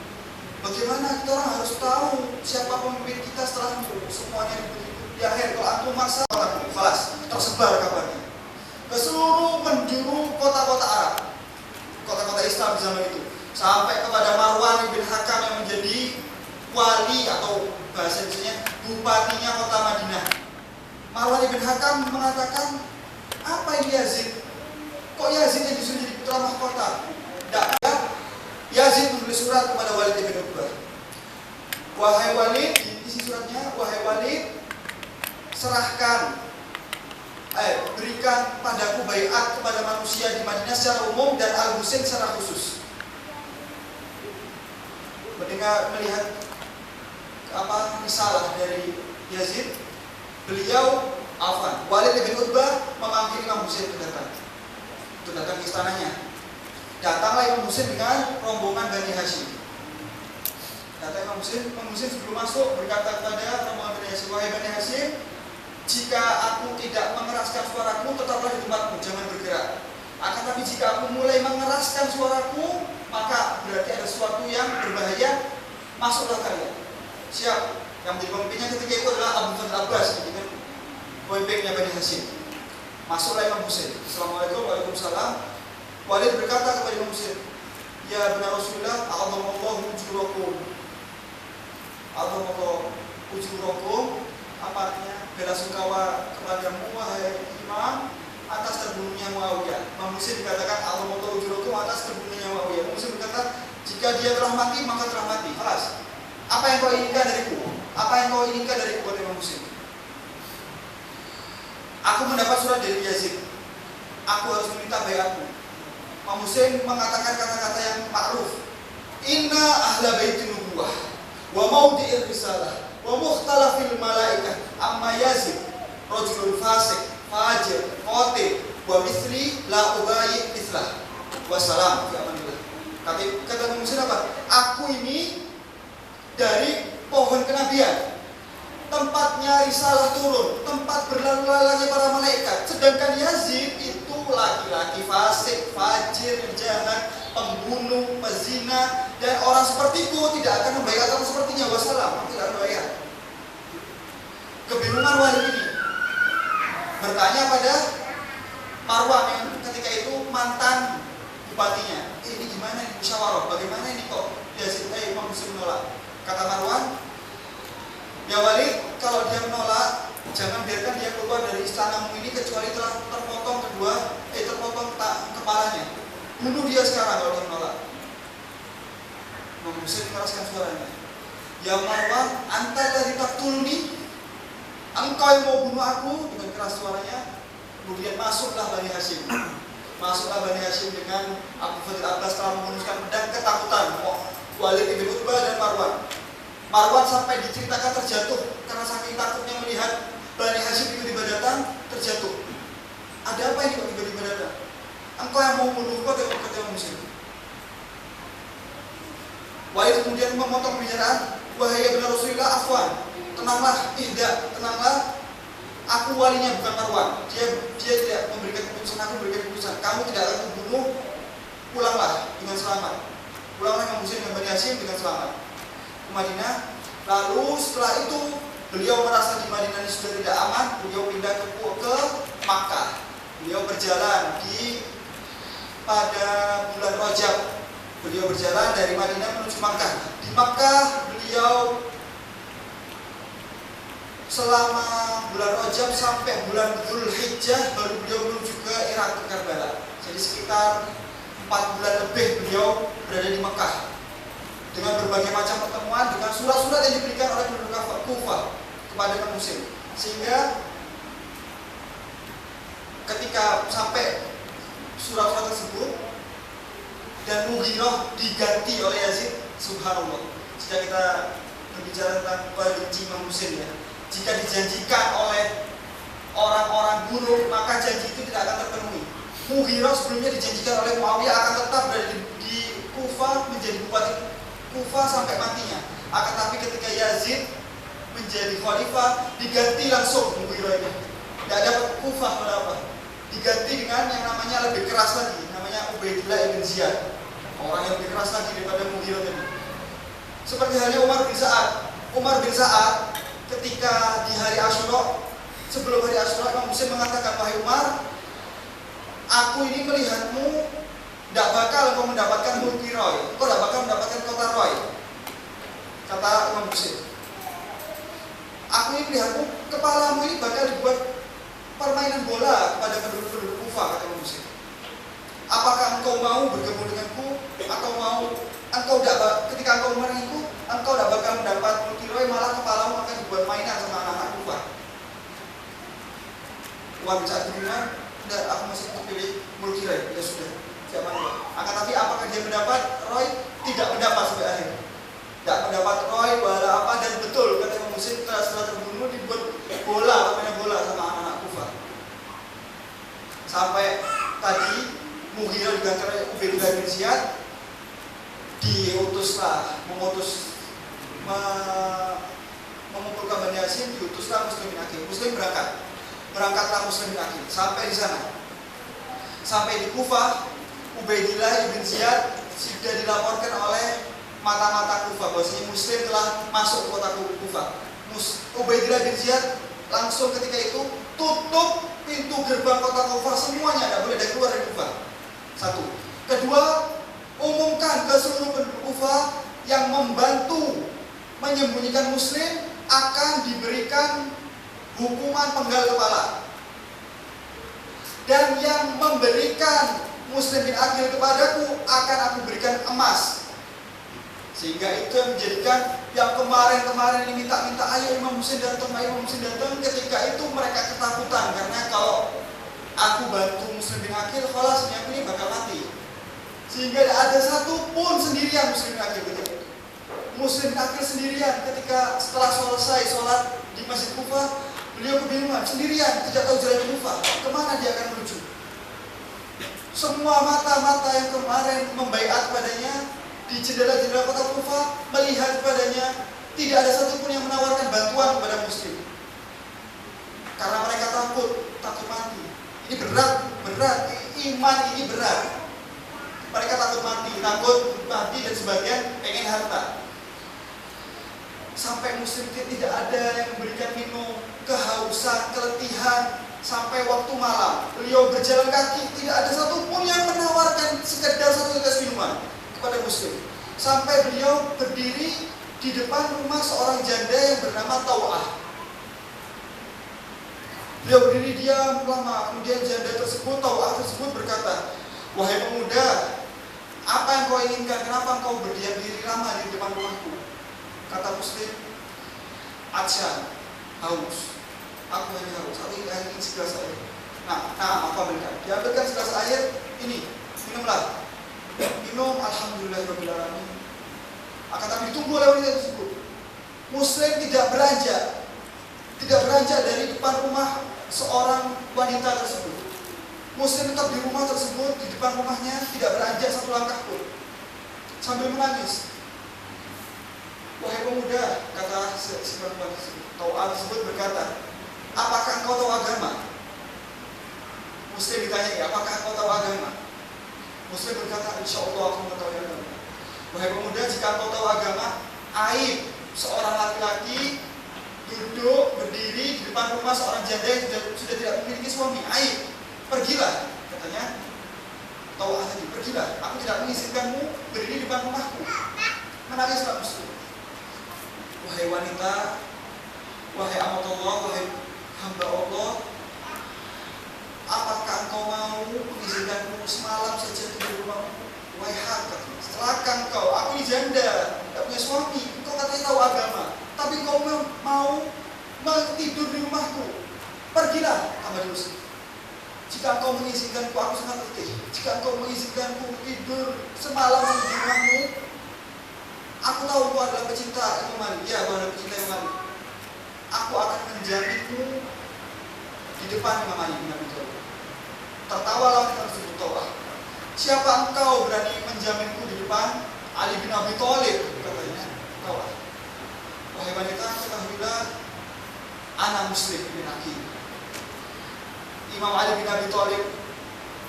Bagaimana kita orang harus tahu siapa pemimpin kita setelahmu? Semuanya begitu. Di akhir kalau aku maksa, kelas tersebar kabarnya ke seluruh penjuru kota-kota Arab, kota-kota Islam di zaman itu, sampai kepada Marwan bin Hakam yang menjadi wali atau bahasa Indonesia bupatinya kota Madinah. Marwan bin Hakam mengatakan, apa ini Yazid? Kok Yazid yang disuruh jadi putra mahkota? Tidak ada Yazid menulis surat kepada Walid bin Uqbah. Wahai Walid, isi suratnya, wahai Walid, berikan padaku baiat kepada manusia di Madinah secara umum dan Al-Husain secara khusus. Melihat risalah dari Yazid, Walid bin Uqbah memanggil Imam Husain untuk datang ke istananya. Datanglah Imam Husain dengan rombongan Bani Hashim. Kata Imam Husain sebelum masuk berkata kepada rombongan Bani Hashim, wahai Bani Hashim, jika aku tidak mengeraskan suaraku, tetaplah di tempatmu, jangan bergerak. Akan tapi jika aku mulai mengeraskan suaraku, maka berarti ada sesuatu yang berbahaya, masuklah kalian. Siap. Yang menjadi pemimpinnya ketika itu adalah Abu Fadl Abbas, pemimpinnya Bani Hashim. Masuklah Imam Husain. Assalamualaikum, waalaikumsalam. Walid berkata kepada Imam Husain, ya benar Rasulullah, a'adhamallahu ujurakum. A'adhamallahu ujurakum. Apa artinya? Bela sungkawa kepadamu wahai Imam atas terbunuhnya Muawiyah. Imam Husain dikatakan a'adhamallahu ujurakum atas terbunuhnya Muawiyah. Imam Husain berkata, jika dia telah mati maka telah mati. Kelas. Apa yang kau inginkan dariku? Apa yang kau inginkan dariku? Kata Imam Husain. Aku mendapat surat dari Yazid. Aku harus meminta baiatmu. Imam Husain mengatakan kata-kata yang ma'ruf. Inna ahla baitin nubuwah wa maudi'ir risalah wa mukhtalafil malaikah amma Yazid rajulun fasik fajir qatib wa misli la ubayyi mislah wassalam fi amanillah. Kata Imam Husain apa? Aku ini dari pohon kenabian, tempatnya risalah turun, tempat berlalu-lalangnya para malaikat. Sedangkan Yazid itu laki-laki fasik, fajir, jahat, pembunuh, pezina, dan orang seperti itu tidak akan membayar orang sepertinya. Wassalam, tidak akan membayar. Kebingungan Walid ini bertanya pada Marwan yang ketika itu mantan bupatinya. Ini gimana ini musyawarah? Bagaimana ini kok Yazid Imam Husain menolak? Kata Marwan, ya Walid, kalau dia menolak, jangan biarkan dia keluar dari istanamu ini kecuali telah terpotong kepalanya. Bunuh dia sekarang kalau dia menolak. Imam Husain mengeraskan suaranya. Ya Marwan, anta dari taktulni, engkau yang mau bunuh aku, dengan keras suaranya. Kemudian masuklah Bani Hashim. Masuklah Bani Hashim dengan Abu Fadl Abbas telah menghunuskan pedang ketakutan. Walid bin Uqbah dan Marwan. Marwan sampai diceritakan terjatuh karena saking takutnya melihat Bani Hashim tiba-tiba datang, terjatuh. Ada apa ini kok tiba-tiba datang? Engkau yang mau bunuh kau, kata Imam Husain. Walid kemudian memotong pembicaraan, wahai benar Rasulullah, afwan, tenanglah, tenanglah. Aku walinya bukan Marwan. Dia tidak memberikan keputusan, aku memberikan keputusan. Kamu tidak akan membunuh, pulanglah dengan selamat. Pulanglah Imam Husain dengan Bani Hashim dengan selamat ke Madinah. Lalu setelah itu beliau merasa di Madinah ini sudah tidak aman, beliau pindah ke Makkah. Beliau berjalan pada bulan Rajab. Beliau berjalan dari Madinah menuju Makkah. Di Makkah beliau selama bulan Rajab sampai bulan Dzulhijjah, baru beliau menuju ke Irak, ke Karbala. Jadi sekitar 4 bulan lebih beliau berada di Mekah dengan berbagai macam pertemuan, dengan surat-surat yang diberikan oleh penduduk Kufah kepada Imam Husain. Sehingga ketika sampai surat-surat tersebut dan Mughirah diganti oleh Yazid, subhanallah. Jika kita berbicara tentang benci Imam Husain, ya, jika dijanjikan oleh orang-orang buruk, maka janji itu tidak akan terpenuhi. Mughirah sebelumnya dijanjikan oleh Muawiyah akan tetap berada di Kufah, menjadi bupati Kufah sampai matinya. Akan tapi ketika Yazid menjadi khalifah, diganti langsung Mughirah ini. Tidak ada Kufah pada apa? Diganti dengan yang namanya lebih keras lagi, namanya Ubaidillah ibn Ziyad. Orang yang lebih keras lagi daripada Mughirah ini. Seperti halnya Umar bin Sa'ad. Umar bin Sa'ad ketika di hari Asyura, sebelum hari Asyura, Imam Husain mengatakan, wahai Umar, aku ini melihatmu tidak bakal kau mendapatkan mulki Roy, kau tidak bakal mendapatkan kota Roy. Kata Imam Husain, aku ini melihatmu, kepalamu ini bakal dibuat permainan bola kepada penduduk-penduduk Kufah, kata Imam Husain. Apakah engkau mau bergabung denganku atau mau ketika engkau memerangiku, engkau tidak bakal mendapat multiroy, malah kepalamu akan dibuat mainan sama anak-anak Kufah. Uang saat diterima, tidak, aku masih pilih multiroy, ya sudah, siapa nih? Akan tapi apakah dia mendapat roy? Tidak mendapat sampai akhir. Tidak mendapat roy, wala apa, dan betul kata Imam Muslim setelah terbunuh dibuat bola, mainan bola sama anak-anak Kufah. Sampai tadi Mughirah diganti oleh Ubaidillah bin Ziyad, mengumpulkan Bani Hashim, diutuslah Muslim bin Aqil. Berangkatlah Muslim bin Aqil sampai di sana. Sampai di Kufah, Ubaidillah bin Ziyad sudah dilaporkan oleh mata-mata Kufah bahwasanya Muslim telah masuk ke kota Kufah. Ubaidillah bin Ziyad langsung ketika itu tutup pintu gerbang kota Kufah semuanya, tidak boleh ada keluar dari Kufah. Satu. Kedua, umumkan ke seluruh penduduk Kufah yang membantu menyembunyikan Muslim akan diberikan hukuman penggal kepala. Dan yang memberikan Muslim bin Aqil kepadaku akan aku berikan emas. Sehingga itu yang menjadikan yang kemarin ini minta ayo Imam Muslim datang, ketika itu mereka ketakutan karena kalau aku bantu Muslim bin Aqil, khalas ini bakal mati. Sehingga tidak ada satu pun sendirian Muslim bin Aqil begitu. Muslim bin Aqil sendirian ketika setelah selesai sholat di Masjid Kufah, beliau kebingungan sendirian, tidak tahu jalan Kufah, kemana dia akan menuju. Semua mata-mata yang kemarin membaiat padanya di jendela-jendela kota Kufah melihat padanya, tidak ada satupun yang menawarkan bantuan kepada Muslim. Karena mereka takut mati. Ini berat, iman ini berat. Mereka takut mati dan sebagian pengen harta. Sampai Muslim tidak ada yang memberikan minum, kehausan, keletihan, sampai waktu malam. Beliau berjalan kaki, tidak ada satupun yang menawarkan sekedar satu tetes minuman kepada Muslim. Sampai beliau berdiri di depan rumah seorang janda yang bernama Taw'ah. Beliau berdiri diam lama, kemudian janda tersebut, Taw'ah tersebut berkata, "Wahai pemuda, apa yang kau inginkan? Kenapa kau berdiam diri lama di depan rumahku?" Kata Muslim, "Atsyan, haus. Aku hanya haus. Aku ingin segelas air." Nah, apa berikan? Diambilkan segelas air, ini, minumlah. Minum, alhamdulillahirabbil alamin. Akan tapi ditunggu oleh wanita tersebut. Muslim tidak beranjak dari depan rumah seorang wanita tersebut. Muslim tetap di rumah tersebut, di depan rumahnya, tidak beranjak satu langkah pun, sambil menangis. "Wahai pemuda," kata si perempuan tersebut, Taw'ah tersebut berkata, "Apakah engkau tahu agama?" Muslim ditanya, "Apakah engkau tahu agama?" Muslim berkata, "Insyaallah aku mengetahui agama." "Wahai pemuda, jika engkau tahu agama, aib seorang laki-laki duduk berdiri di depan rumah seorang janda yang sudah tidak memiliki suami, aib. Pergilah," katanya Taw'ah tadi, "pergilah, aku tidak mengizinkanmu berdiri di depan rumahku." Menangislah Muslim. "Wahai wanita, wahai amatullah, wahai hamba Allah, apakah engkau mau mengizinkanku semalam saja tidur di rumahmu?" "Wahai hak, celaka engkau, aku ini janda, tidak punya suami, engkau katanya tahu agama, tapi engkau mau tidur di rumahku. Pergilah," kata Muslim. "Jika engkau mengizinkanku, aku sangat letih. Jika engkau mengizinkanku tidur semalam di rumahmu, aku tahu engkau adalah pecinta Imam Ali. Ya, aku adalah pecinta Imam Ali. Aku akan menjaminmu di depan Imam Ali bin Abi Thalib." Tertawalah wanita tersebut, Taw'ah. "Siapa engkau berani menjaminku di depan Ali bin Abi Thalib?" katanya Taw'ah. "Wahai wanita, ketahuilah, ana Muslim bin Aqil. Imam Ali bin Abi Thalib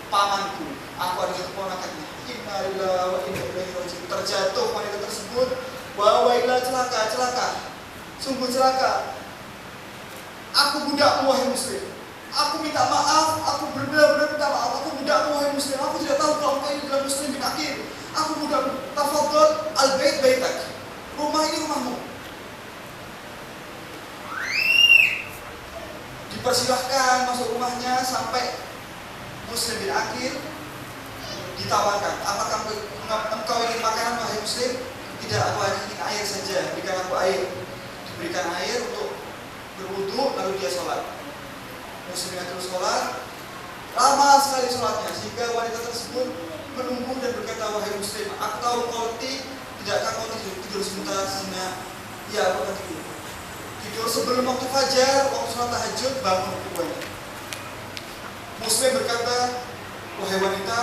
pamanku, aku adalah keponakannya. Inna lillahi wa inna ilaihi raji'un." Terjatuh wanita tersebut, "Wawailah, celaka, sungguh celaka. Aku budakmu, wahai Muslim. Aku minta maaf, aku benar-benar minta maaf. Aku budakmu, wahai Muslim. Aku tidak tahu kalau engkau ini adalah Muslim bin Aqil. Aku budakmu. Tafadhal, al-bait baitak. Rumah ini rumahmu." Dipersilahkan masuk rumahnya sampai Muslim bin Aqil ditawarkan, apakah engkau ingin makanan wahai muslim? Tidak, aku hanya ingin air saja, berikan aku air. Diberikan air untuk berwudu, lalu dia sholat. Muslimnya terus sholat, lama sekali sholatnya, sehingga wanita tersebut menunggu dan berkata, wahai muslim, aku tahu kau letih, tidakkah kau tidur sebentar sejenak? Ya, aku akan tidur sebelum waktu fajar, waktu sholat tahajud, bangun rupanya. Muslim berkata, wahai wanita,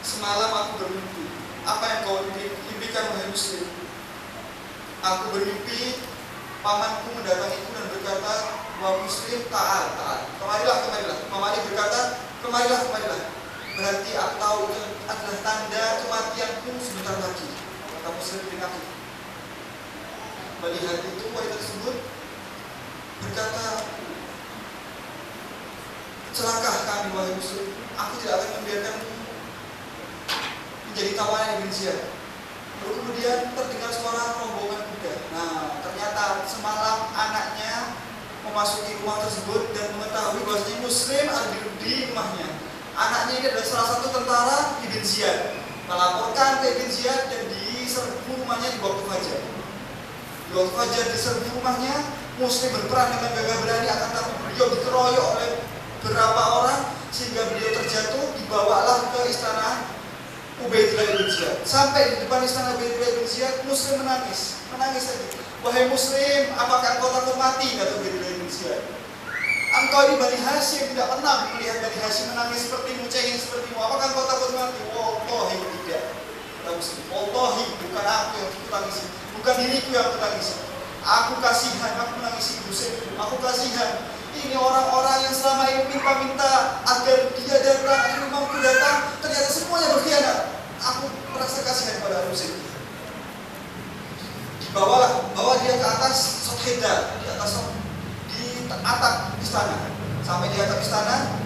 semalam aku bermimpi. Apa yang kau impikan wahai muslim? Aku bermimpi pamanku mendatangiku dan berkata, wahai muslim, taat. Kemarilah. Mamali berkata, kemarilah. Berarti aku tahu itu adalah tanda kematianku sebentar lagi. Kata muslim denganku. Melihat itu, wanita tersebut berkata, celaka kami wahai muslim, aku tidak akan membiarkanmu menjadi tawanan Ibn Ziyad. Lalu kemudian terdengar suara rombongan kuda. Nah, ternyata semalam anaknya memasuki rumah tersebut dan mengetahui bahwasanya muslim ada di rumahnya. Anaknya ini adalah salah satu tentara Ibn Ziyad, melaporkan ke Ibn Ziyad dan diserbu rumahnya di waktu fajar. Di waktu fajar diserbu rumahnya, muslim berperang dengan gagah berani, akan tapi beliau dikeroyok oleh beberapa orang sehingga beliau terjatuh, dibawalah ke istana Ubaidillah bin Ziyad. Sampai di depan istana Ubaidillah bin Ziyad, muslim menangis lagi. Wahai muslim, apakah engkau takut mati? Kata Ubaidillah bin Ziyad. Engkau di Bani Hashim, tidak pernah melihat Bani Hashim menangis sepertimu, cengeng sepertimu. Apakah engkau takut mati? Wallahi tidak. Kata muslim, wallahi bukan aku yang kutangisi, bukan diriku yang kutangisi. Aku kasihan, aku menangisi dosenku, aku kasihan. Ini orang-orang yang selama ini minta agar dia datang, agar imamku datang, ternyata semuanya berkhianat. Aku merasa kasihan pada dosen. Bawa dia ke atas Sotheda, di atap istana. Sampai di atap istana,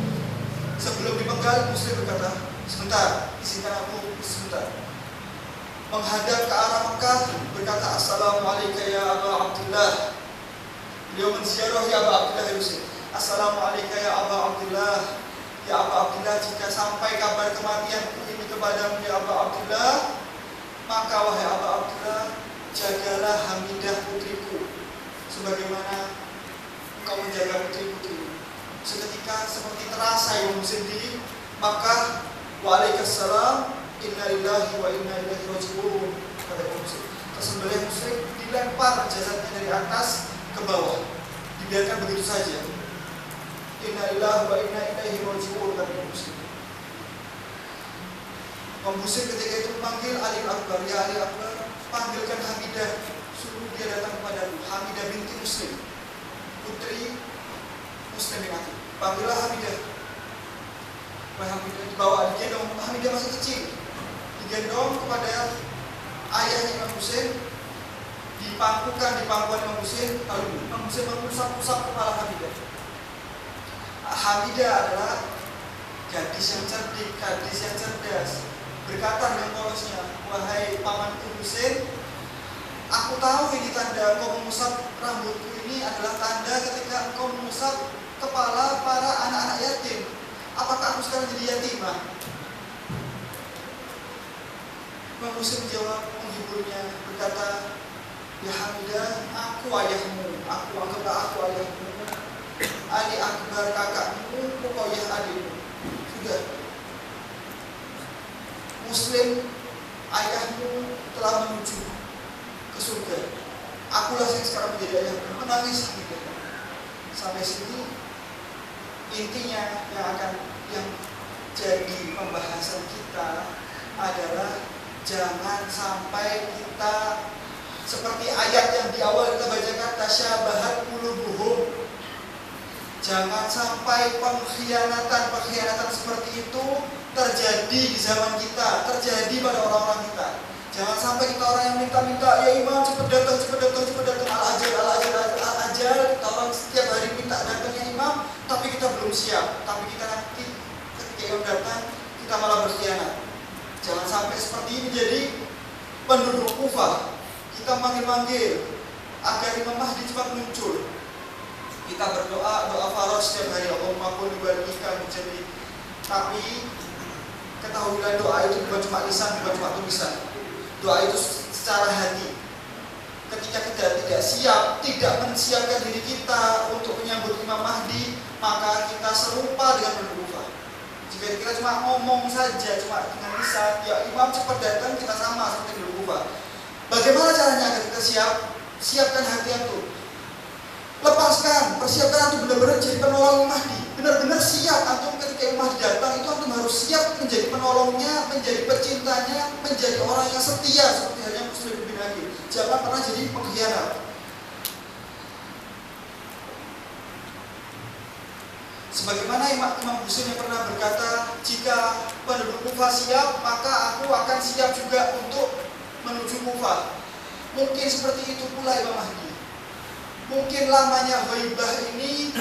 sebelum dipenggal, muslim berkata, sebentar, izinkan aku sebentar. Menghadap ke arah Mekah, berkata, Assalamualaikum ya Aba Abdullah. Beliau menziarah ya Aba Abdullah Yusuf. Assalamualaikum ya Aba Abdullah. Ya Aba Abdullah, jika sampai kabar kematianku ini kepadamu ya Aba Abdullah, maka wahai Aba Abdullah, jagalah Hamidah putriku sebagaimana engkau menjaga putri-putrimu. Seketika seperti terasa yang sendiri, maka waalaikumsalam, innalillahi wa inna ilaihi raji'un. Kata muslim, tersembelih muslim dilempar jasadnya dari atas ke bawah, dibiarkan begitu saja. Innalillahi wa inna ilaihi raji'un. Kata muslim. Muslim ketika itu memanggil Ali Akbar, ya Ali Akbar, panggilkan Hamidah, suruh dia datang kepadaku. Hamidah binti Muslim, putri Muslim yang aku. Panggillah Hamidah. Hamidah dibawa, digendong. Hamidah masih kecil, digendong kepada ayahnya Imam Husain, dipangkukan di pangkuan Imam Husain, lalu Imam Husain mengusap-usap kepala Hamidah. Hamidah adalah gadis yang cerdik, gadis yang cerdas. Berkata dengan polosnya, wahai pamanku Husain, aku tahu ini tanda engkau mengusap rambutku ini adalah tanda ketika engkau mengusap kepala para anak-anak yatim. Apakah aku sekarang jadi yatimah? Imam Husain menjawab, menghiburnya, berkata, ya Hamidah, aku ayahmu, aku anggaplah aku ayahmu. Adik akbar kakakmu, pokoknya adikmu. Sudah. Muslim, ayahmu telah menuju ke surga. Akulah yang sekarang menjadi ayahmu. Menangis Hamidah. Sampai sini intinya yang jadi pembahasan kita adalah jangan sampai kita seperti ayat yang di awal kita bacakan, tasyabahat qulubuhum. Jangan sampai pengkhianatan seperti itu terjadi di zaman kita, terjadi pada orang-orang kita. Jangan sampai kita orang yang minta-minta, ya imam cepat datang, al-ajal. Kita orang setiap hari minta datangnya imam, tapi kita belum siap. Tapi kita nanti ketika imam datang, kita malah berkhianat. Jangan sampai seperti ini jadi penduduk Kufah. Kita manggil-manggil agar Imam Mahdi cepat muncul. Kita berdoa, doa faraj setiap hari, Allahumma qul bibalikah menjadi. Tapi Ketahuilah doa itu bukan cuma lisan, bukan cuma tulisan. Doa itu secara hati. Ketika kita tidak siap, tidak mensiapkan diri kita untuk menyambut Imam Mahdi, maka kita serupa dengan penduduk Kufah. Jika kita cuma ngomong saja, cuma dengan lisan, ya Imam cepat datang, kita sama seperti penduduk Kufah. Bagaimana caranya agar kita siap? Siapkan hati antum. Lepaskan, persiapkan antum benar-benar jadi penolong Mahdi. Benar-benar siap antum ketika Imam Mahdi datang, itu antum harus siap menjadi penolongnya, menjadi pecintanya, menjadi orang yang setia seperti halnya Muslim bin Aqil. Jangan pernah jadi pengkhianat. Sebagaimana Imam Husain yang pernah berkata, jika penduduk Kufah siap, maka aku akan siap juga untuk menuju Kufah. Mungkin seperti itu pula Imam Mahdi. Mungkin lamanya ghaibah ini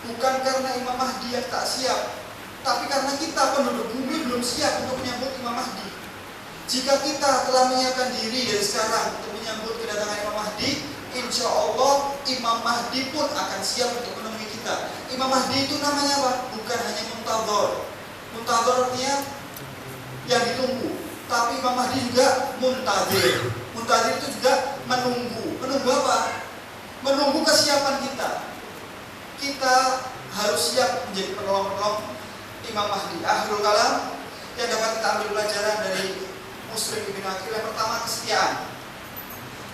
bukan karena Imam Mahdi yang tak siap, tapi karena kita penduduk bumi belum siap untuk menyambut Imam Mahdi. Jika kita telah menyiapkan diri dari sekarang untuk menyambut kedatangan Imam Mahdi, insya Allah Imam Mahdi pun akan siap untuk menemui kita. Imam Mahdi itu namanya apa? Bukan hanya muntadhar. Muntadhar artinya yang ditunggu, tapi Imam Mahdi juga muntadhir. Muntadhir itu juga menunggu. Menunggu apa? Menunggu kesiapan kita. Kita harus siap menjadi penolong-penolong Imam Mahdi. Akhirul kalam yang dapat kita ambil pelajaran dari Muslim bin Aqil, yang pertama kesetiaan.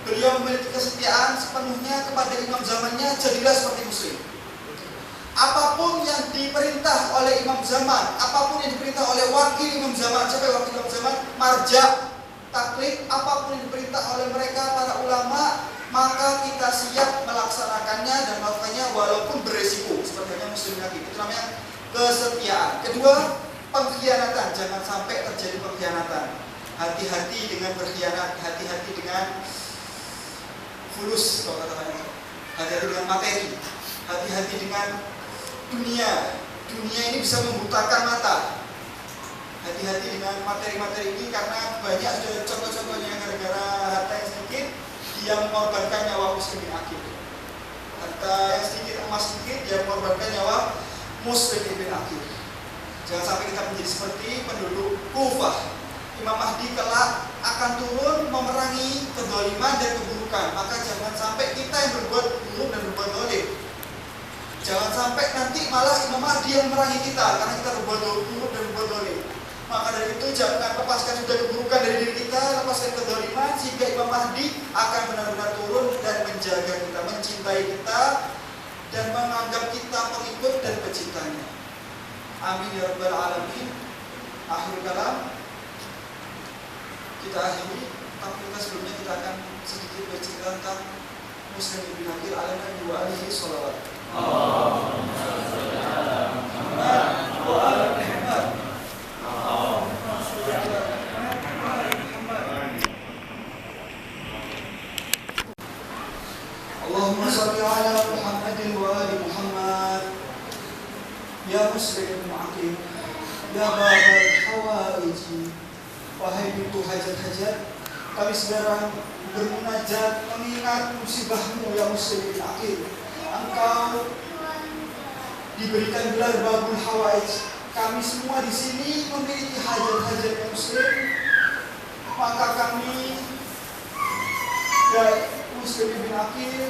Beliau memiliki kesetiaan sepenuhnya kepada imam zamannya, jadilah seperti Muslim. Apapun yang diperintah oleh imam zaman, apapun yang diperintah oleh wakil imam zaman, siapa wakil imam zaman? Marja, taklid, apapun yang diperintah oleh mereka para ulama, maka kita siap melaksanakannya dan melakukannya walaupun beresiko. Seperti Muslim bin Aqil, itu namanya kesetiaan. Kedua, pengkhianatan. Jangan sampai terjadi pengkhianatan. Hati-hati dengan berkhianat, hati-hati dengan fulus, kalau kata-katanya. Hati-hati dengan materi, hati-hati dengan dunia. Dunia ini bisa membutakan mata. Hati-hati dengan materi-materi ini, karena banyak sudah contoh-contohnya. Gara-gara harta yang sedikit, dia mengorbankan nyawa Muslim bin Aqil. Harta yang sedikit, emas sedikit, dia mengorbankan nyawa Muslim bin Aqil. Jangan sampai kita menjadi seperti penduduk Kufah. Imam Mahdi kelak akan turun memerangi kedzaliman dan keburukan. Maka jangan sampai kita yang berbuat buruk dan berbuat zalim. Jangan sampai nanti malah Imam Mahdi yang memerangi kita karena kita berbuat buruk dan berbuat zalim. Maka dari itu jangan lepaskan juga keburukan dari diri kita, lepaskan kedzaliman, sehingga Imam Mahdi akan benar-benar turun dan menjaga kita, mencintai kita, dan menganggap kita pengikut dan pecintanya. Amin ya rabbal alamin. Akhir kalam kita akhiri, tapi kita sebelumnya kita akan sedikit bercerita tentang Muslim bin Aqil alaihi wa alihi sholawat. Allahumma shalli ala Muhammadin wa ali Muhammad. Ya Muslim bin Aqil, ya babal hawaiji, wahai pintu hajat-hajat, kami sekarang bermunajat mengingat musibahmu ya Muslim bin Aqil. Engkau diberikan gelar babul hawaij. Kami semua di sini memiliki hajat-hajat Muslim, maka kami ya Muslim bin Aqil,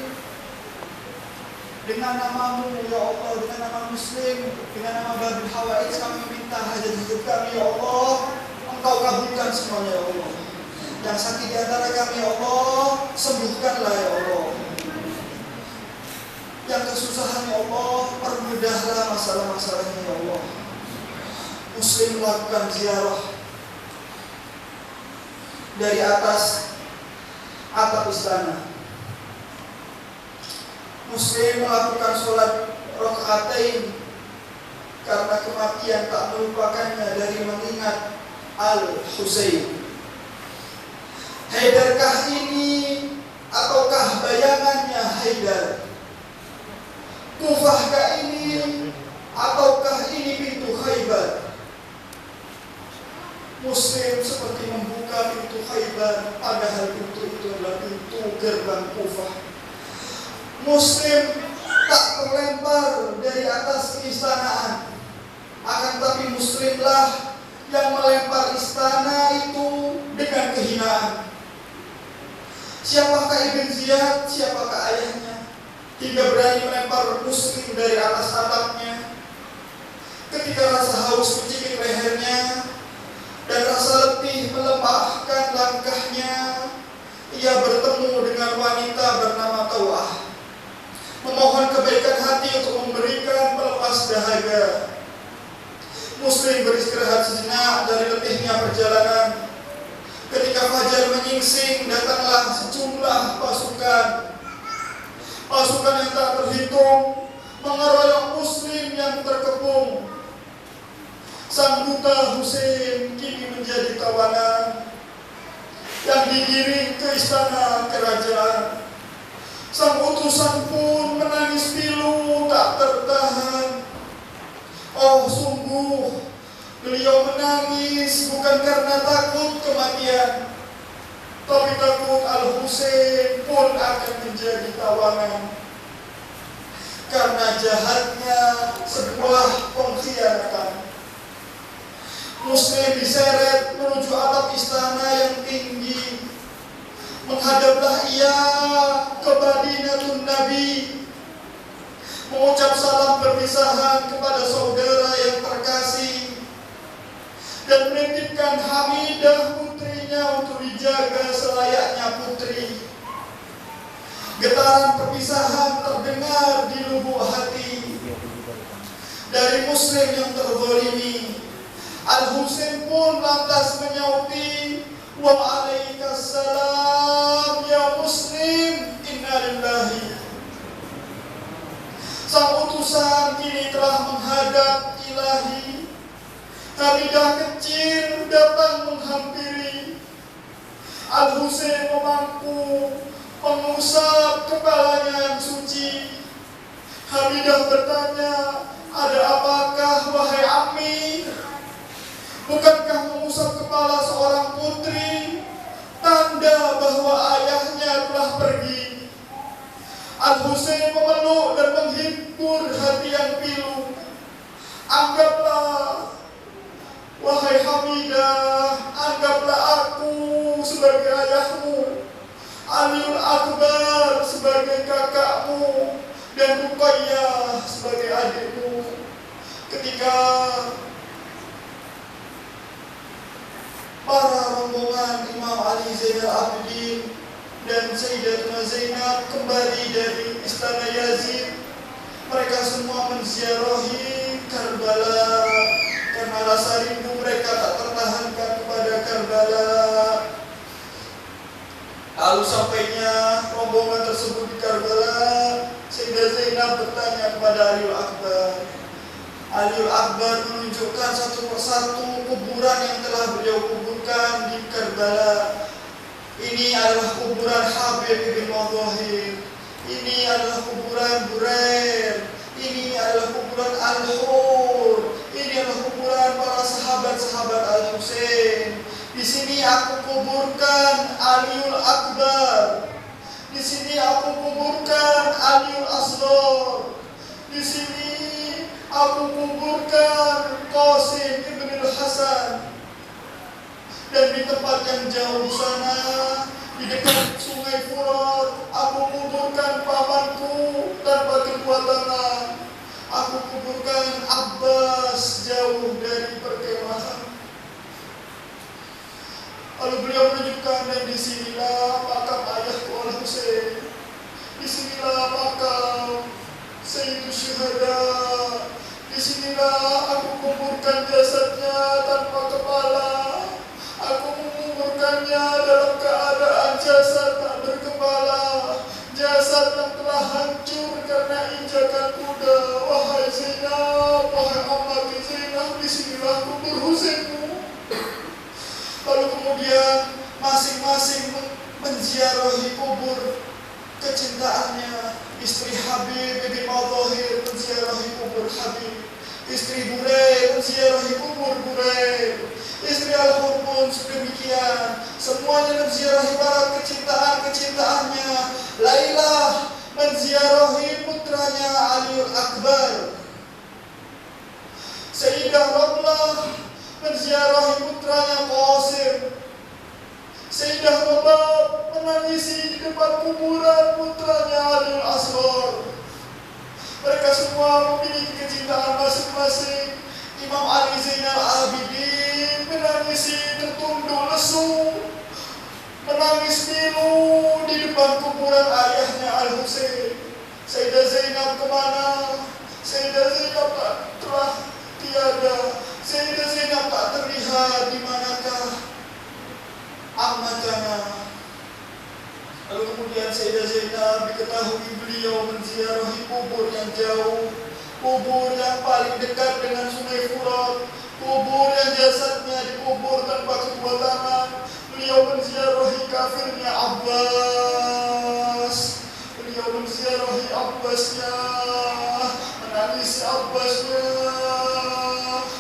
dengan namamu ya Allah, dengan nama Muslim, dengan nama babul hawaij, kami meminta hajat-hajat kami ya Allah. Engkau kabulkan semuanya ya Allah. Yang sakit di antara kami ya Allah, sembuhkanlah ya Allah. Yang kesusahan ya Allah, permudahlah masalah-masalahnya ya Allah. Muslim melakukan ziarah dari atas atap istana. Muslim melakukan sholat rakaatain karena kematian tak melupakannya dari mengingat Al-Husain. Haidarkah ini ataukah bayangannya Haidar? Kufahkah ini ataukah ini pintu Khaybar? Muslim seperti membuka pintu Khaybar, padahal pintu itu adalah pintu gerbang Kufah. Muslim tak terlempar dari atas keistanaan, Akan tetapi Muslimlah yang melempar istana itu dengan kehinaan. Siapakah Ibn Ziyad? Siapakah ayahnya? Hingga berani melempar Muslim dari atas atapnya. Ketika rasa haus mencibik lehernya dan rasa letih melemahkan langkahnya, ia bertemu dengan wanita bernama Tawah, memohon kebaikan hati untuk memberikan pelepas dahaga. Muslim beristirahat sejenak dari letihnya perjalanan. Ketika fajar menyingsing, datanglah sejumlah pasukan yang tak terhitung mengeroyok Muslim yang terkepung. Sang duta Husain kini menjadi tawanan yang digiring ke istana kerajaan. Sang utusan pun menangis pilu tak tertahan. Oh, sungguh beliau menangis bukan karena takut kematian, tapi takut Al-Husain pun akan menjadi tawanan karena jahatnya sebuah pengkhianatan. Muslim diseret menuju atap istana yang tinggi. Menghadaplah ia ke Madinatun Nabi, mengucap salam perpisahan kepada saudara yang terkasih, dan menitipkan Hamidah putrinya untuk dijaga selayaknya putri. Getaran perpisahan terdengar di lubuk hati dari Muslim yang terzalimi. Al-Husain pun lantas menyauti, "Waalaikumsalam ya Muslim, inna lillahi." Sang utusan kini telah menghadap ilahi. Hamidah kecil datang menghampiri. Al-Husain memangku mengusap kepalanya yang suci. Hamidah bertanya, "Ada apakah wahai Ammi? Bukankah mengusap kepala seorang putri tanda bahwa ayahnya telah pergi?" Al-Husain memeluk dan menghibur hati yang pilu. "Anggaplah, wahai Hamidah, anggaplah aku sebagai ayahmu, Aliul Akbar sebagai kakakmu, dan Ruqayyah sebagai adikmu." Ketika para rombongan Imam Ali Zainal Abidin dan Sayyidatuna Zainab kembali dari istana Yazid, mereka semua menziarahi Karbala karena rasa rindu mereka tak tertahankan kepada Karbala. Lalu sampainya rombongan tersebut di Karbala, Sayyidah Zainab bertanya kepada Aliul Akbar. Aliul Akbar menunjukkan satu persatu kuburan yang telah beliau kuburkan di Karbala. Ini adalah kuburan Habib bin Madahir. Ini adalah kuburan Burair. Ini adalah kuburan Al-Hur. Ini adalah kuburan para sahabat-sahabat Al-Husain. Di sini aku kuburkan Aliul Akbar. Di sini aku kuburkan Aliul Asghar. Di sini aku kuburkan Qasim ibn al-Hasan. Dan di tempat yang jauh sana, di dekat sungai Furat, aku kuburkan pamanku tanpa kedua tangan. Aku kuburkan Abbas jauh dari perkemahan. Lalu beliau menunjukkan, dan disinilah makam ayahku Al-Husain. Disinilah makam Sayyidus Syuhada. Disinilah aku kuburkan jasadnya tanpa kepala. Aku menguburkannya dalam keadaan jasad tak berkepala, jasad yang telah hancur karena injakan kuda. Wahai Zainab, wahai amati Zainab, disinilah kubur Husainmu. Lalu kemudian masing-masing menziarahi kubur kecintaannya. Istri Habib bin Madahir menziarahi kubur Habib. Istri Burair menziarahi kubur Burair. Istri Al-Hur pun demikian. Semuanya menziarahi para kecintaannya. Lailah menziarahi putranya Aliul Akbar. Sayyidah Ramlah menziarahi putranya Qasim. Sayyidah Rabab menangisi di depan kuburan putranya Aliul Asghar. Mereka semua memiliki kecintaan masing-masing. Imam Ali Zainal Abidin menangisi tertunduk lesu, menangis pilu di depan kuburan ayahnya Al-Husain. Sayyidah Zainab kemana? Sayyidah Zainab telah tiada. Sayyidah Zainab tak terlihat. Di manakah Ahmadana? Lalu kemudian Sayyidah Zainab diketahui beliau menziarahi kubur yang jauh, kubur yang paling dekat dengan Sungai Furat, kubur yang jasadnya dikubur tanpa kedua tangan. Beliau menziarahi kafirnya Abbas. Beliau menziarahi Abbasnya, menangisi Abbasnya.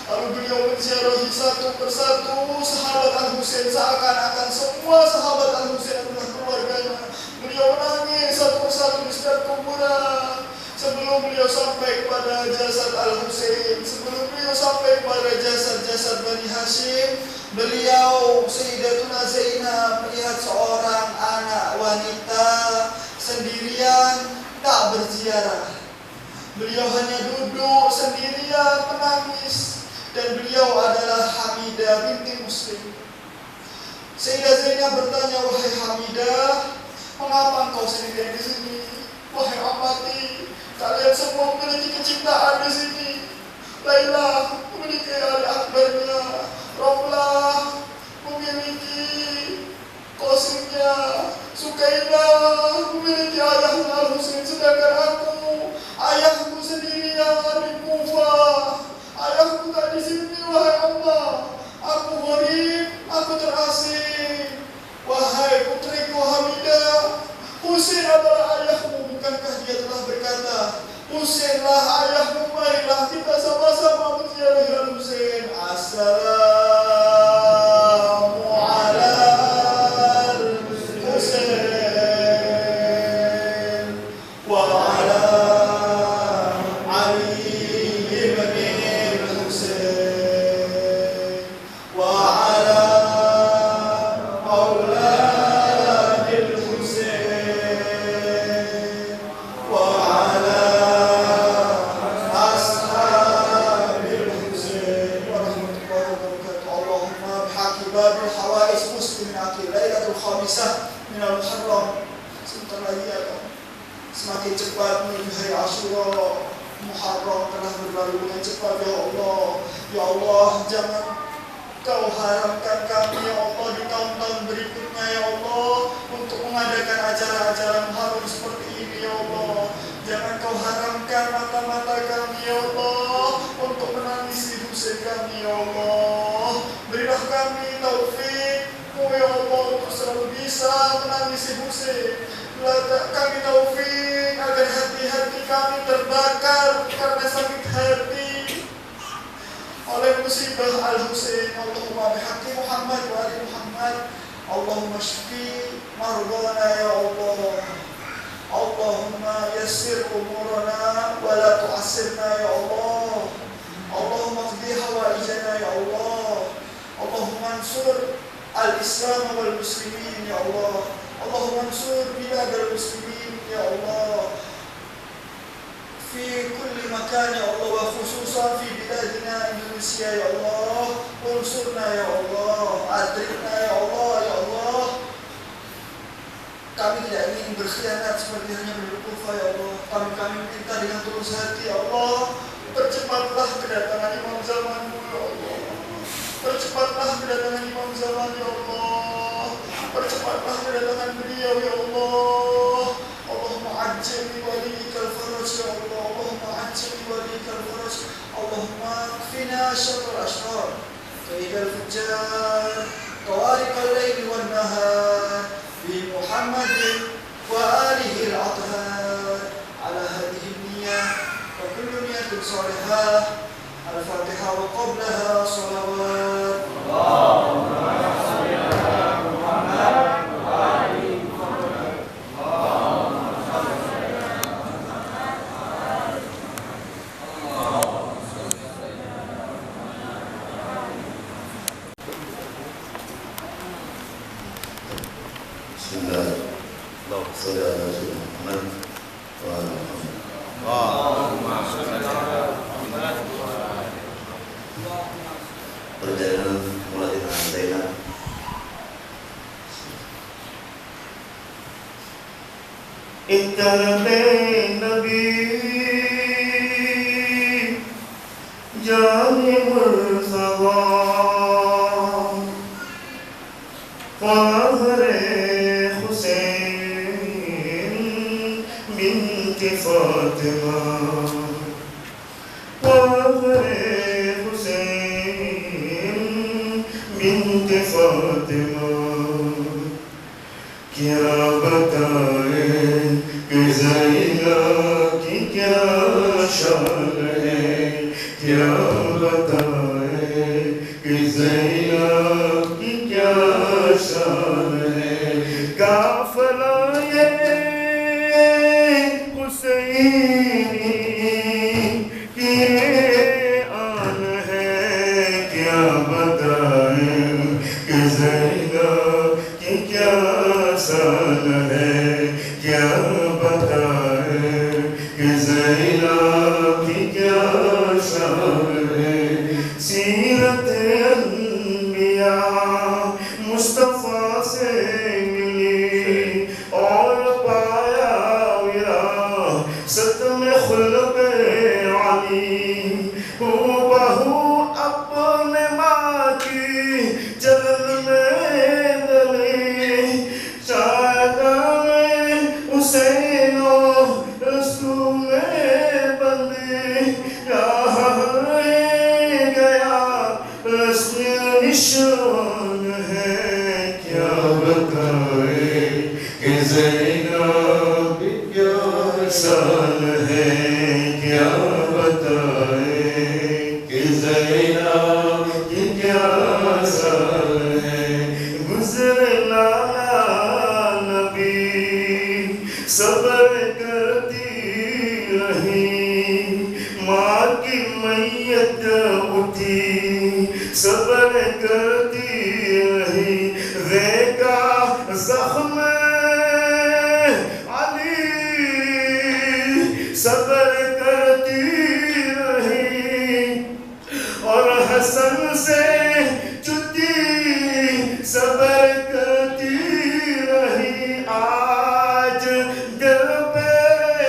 Lalu beliau menziarahi satu persatu sahabat Al-Husain, seakan-akan semua sahabat Al-Husain adalah keluarganya. Beliau menangis satu persatu di setiap kuburan. Sebelum beliau sampai kepada jasad Al-Husain, sebelum beliau sampai kepada jasad-jasad Bani Hashim, beliau Sayyidatuna Zainab melihat seorang anak wanita sendirian tak berziarah. Beliau hanya duduk sendirian menangis, dan beliau adalah Hamidah binti Muslim. Sayyidah Zainab bertanya, "Wahai Hamidah, mengapa engkau sendirian di sini? Wahai amati, kalian semua memiliki kecintaan di sini. Lailah memiliki Ali Akbarnya, Ramlah memiliki Qasimnya, Sukailah memiliki ayahnya Al-Husain, sedangkan aku, ayahku sendirian di Kufah. Ayahku tak di sini, wahai Allah. Aku gharib, aku terasing. Wahai putriku Hamidah, Husain adalah ayahmu, bukankah dia telah berkata, Husainlah ayahmu, marilah kita sama-sama menziarahi Al-Husain. Assalamu ala Al-Husain wa ala Ali ibn Al-Husain wa ala auladil Husain wa ala ashabil Husain wa rahmatullahi wa barakatuh. Allahumma bihaqi babil hawais muslimin akil lailatul khamisah minal muharram. Sebentar lagi akan semakin cepat menuju hari Asyura. Muharram telah berlalu dengan cepat, ya Allah. Ya Allah, jangan Kau haramkan kami, ya Allah, di tahun-tahun berikutnya, ya Allah, untuk mengadakan acara-acara Muharram seperti ini, ya Allah. Jangan Kau haramkan mata-mata kami, ya Allah, untuk menangisi Husain kami, ya Allah. Berilah kami taufik-Mu, ya Allah, untuk selalu bisa menangisi Husain. Berilah kami taufik agar hati-hati kami terbakar karena sakit hati oleh musibah Al-Husain. Allahumma bihaqqi Muhammad wa ali Muhammad. Allahumma shfi mardana ya Allah. Allahumma yassir umurana wa la tu'assirna ya Allah. Allahumma qdi hawaijana ya Allah. Allahumma ansur al-Islam wal muslimin ya Allah. Allahumma ansur bilad al-muslimin ya Allah. في كل مكان يا الله، وخصوصا في بلادنا إندونيسيا يا الله. انصرنا يا الله، أدركنا يا الله يا Allah. Kami tidak ingin berkhianat seperti hanya penduduk Kufah ya Allah. Kami minta dengan tulus hati ya Allah, percepatlah kedatangan Imam Zamanmu ya Allah. Percepatlah kedatangan Imam Zaman ya Allah. Percepatlah kedatangan beliau ya Allah. Allahumma ajil li waliyikal faraj ya Allah. Allahumma ajil li waliyikal faraj. Allahumma kfina syarral ashrar, kaidal fujjar, tawariqal layli wan nahar, bi Muhammadin wa alihi al-athhar, ala hadhihi niyyah wa kullu niyatin salihah. Al-Fatihah wa qablaha salawat. Allahumma salli ala Muhammad wa ali Muhammad. Allahumma salli ala Muhammad. Allahumma salli ala اللهم صل على سيدنا محمد وعلى محمد. Perjalanan mulai dengan Zainab. اترتے نبی جانب الخوا فاخر حسین بنت فاطمہ فاخر حسین بنت فاطمہ کیا بتائیں کہ زینب کی کیا شان ہے کیا بتائیں کہ زینب کی کیا شان ہے قافلہ یہ حسینی کی آن ہے کیا بتائیں کہ زینب کی کیا شان ہے کیا بتائیں کہ زینب کی کیا شان ہے سیرت انبیاء مصطفیٰ سے ملی اور پایا وراثت میں خلق علی ہو بہو اپنے ماں کی جلد میں دلی شاید حسین و رسول بندی گیا رسم نشان ہے کیا بتائے کہ زینب کیا شان ہے کیا بتائے کہ زینب کی کیا شان ہے گزرے لالا نبی صبر کرتی رہی ماں کی میت اٹھی صبر کرتی رہی دیکھا زخم علی صبر کرتی رہی اور حسن سے چھٹی صبر کرتی رہی آج دل پہ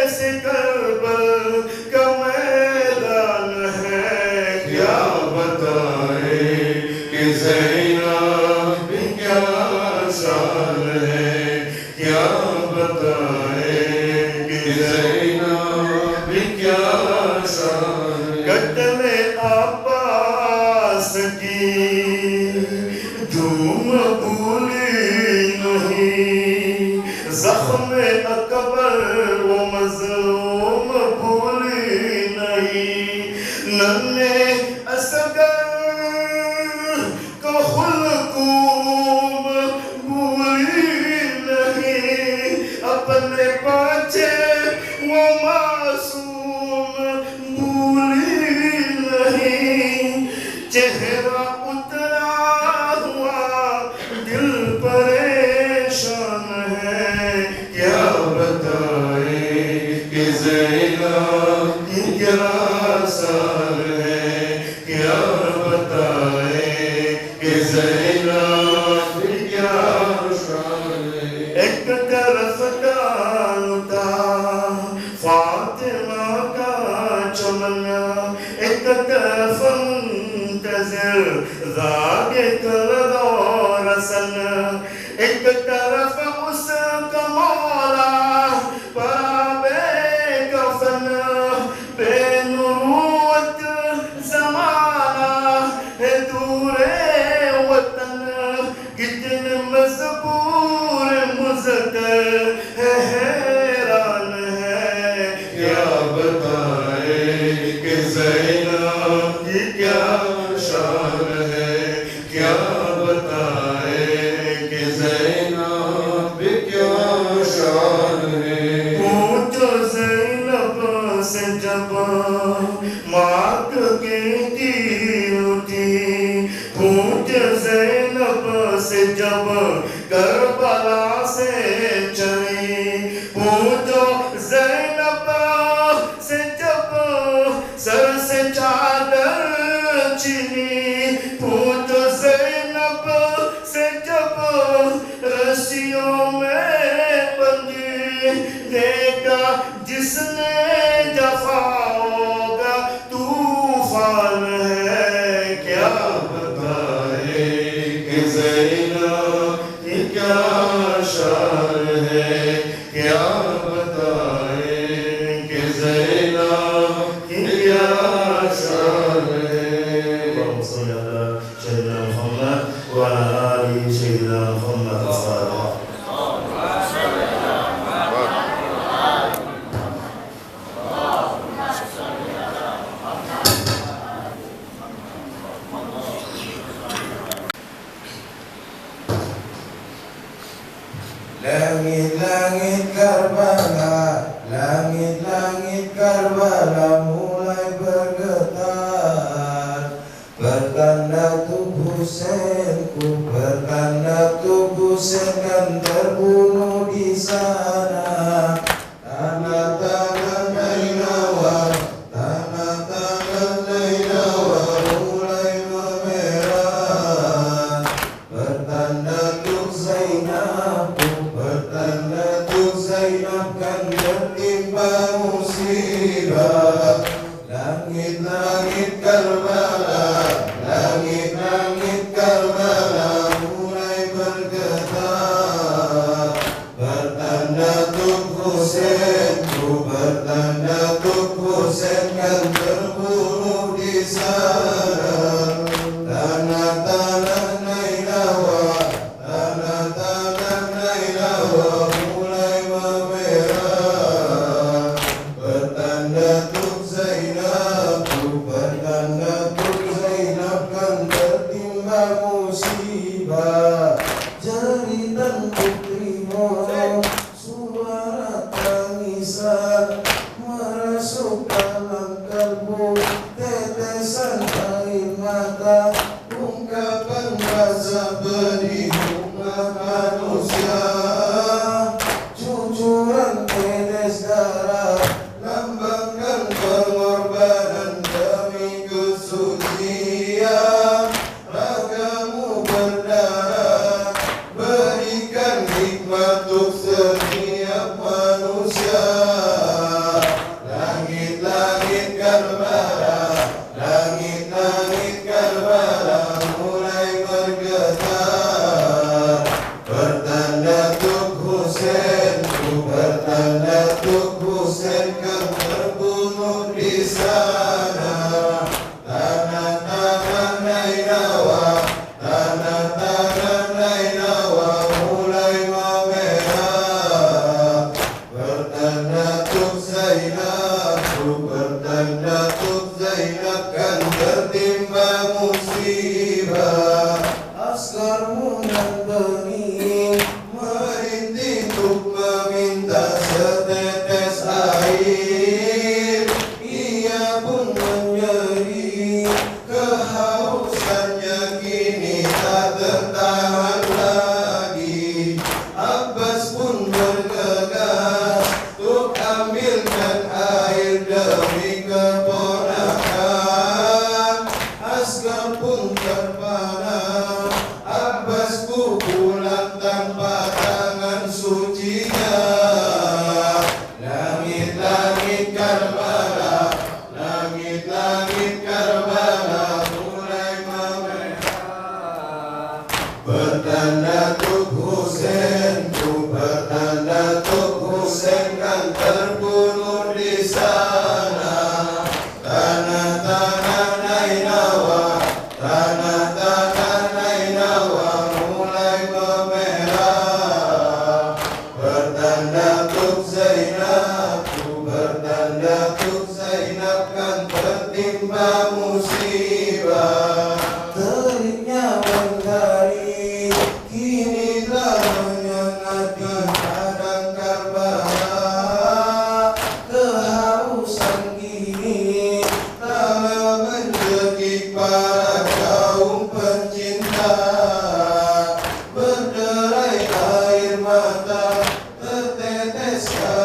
سے کربل کا میدان ہے کیا بتائے کہ زینب کی کیا شان ہے کیا بتائے کہ زینب کی کیا شان ہے قتل عباس کی دھوم بھولی نہیں زخم اکبر و مظلوم بھولی نہیں ننھے اصغر کو خلقوم بھولی نہیں اپنے بچے وہ معصوم بھولی نہیں چہرہ اترا ہوا دل پریشان ہے کیا بتائے کہ زینب کی کیا شان ہے کیا بتائے کہ زینب کی کیا شان ہے ایک طرف ڈال تھا فاطمہ کا چمن ایک طرف منتظر زاگ کرد اور رسن ایک طرف اس کا مولا پرابے کفن بے نروت زمانہ ہے دور وطن کتنے مجبور مزدر ہے حیران ہے کیا بتائے کہ زینب کی کیا شان ہے کیا بتائے کہ زینب کی کیا شان ہے پوچھو زینب سے جب مات کی اٹھی پوچھو زینب سے جب کربلا سے چلی पूछो ज़ैनब से जब सर से चादर छिनी, पूछो ज़ैनब से जब रस्सियों में बंधी, देखा जिसने जफाओं का तूफान है, क्या बताए कि ज़ैनब की क्या शान है, क्या बताए कि ज़ैनब की क्या शान है। اللهم صل على سيدنا محمد وعلى آل سيدنا محمد الفاتح. Langit-langit Karbala, langit-langit Karbala mulai bergetar, bertanda tubuh Husainku, bertanda tubuh Husain kan terbunuh di sana. Tanah-tanah Nainawa, tanah-tanah Nainawa mulai memerah, bertanda untuk Zainab, bertanda untuk Zainab kan tertimpa musibah. Langit-langit Karbala, langit-langit Karbala mulai bergetar, bertanda untuk Husainku, bertanda untuk Husain kan terbunuh di sana. Tanah-tanah Nainawa, tanah-tanah Nainawa mulai memerah, bertanda untuk Zainab, bertanda untuk Zainab kan tertimpa musibah. Jeritan putri Moro, suara tangisan merasuk dalam kalbu, tetesan air mata, ungkapan rasa pedih umat manusia. Cucuran tetes darah lambangkan pengorbanan demi kesucian. Ragamu berdarah, berikan hikmat untuk setiap manusia. Langit-langit Karbala, langit-langit Karbala mulai bergetar, bertanda untuk Husainku, bertanda untuk Husain kan terbunuh di sana. Tanah-tanah Nainawa, tanah-tanah Nainawa mulai memerah, bertanda untuk Zainab, bertanda untuk Zainab kan tertimpa musibah. Askarmu yang bening merintih untuk meminta setetes air, ia pun menjadi kehausannya kini tak tertahan lagi. Abbas pun bergegas untuk ambilkan air demi keponakan. Askar pun terpana, Abbas pukulan tanpa tangan sucinya. Langit-langit Karbala, langit-langit Karbala mulai memerah, bertanda untuk Husainku, bertanda untuk Husain kan terbunuh di sana. Tanah-tanah Nainawa, tanah-tanah Nainawa mulai memerah, bertanda untuk Zainab, bertanda untuk Zainab kan tertimpa musibah. Teriknya mentari kini telah menyengat di padang Karbala. Kehausan kini telah menjadi para kaum pencinta. Berderai air mata terteteskan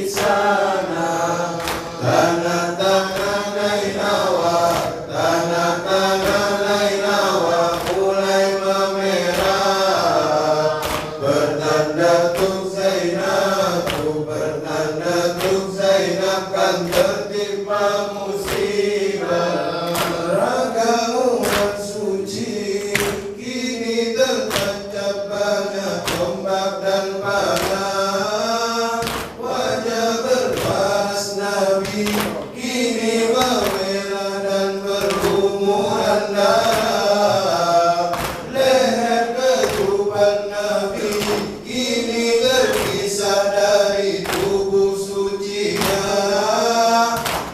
sana. Tanah-tanah Nainawa, tanah-tanah Nainawa mulai memerah. Bertanda tuk Zainab, bertanda tuk Zainab kan tertimpa musibah. Raga umat suci kini tertancap banyak tombak dan panah. Wajah berparas Nabi kini memerah dan berlumuran darah. Leher ketuban Nabi kini terpisah dari tubuh sucinya.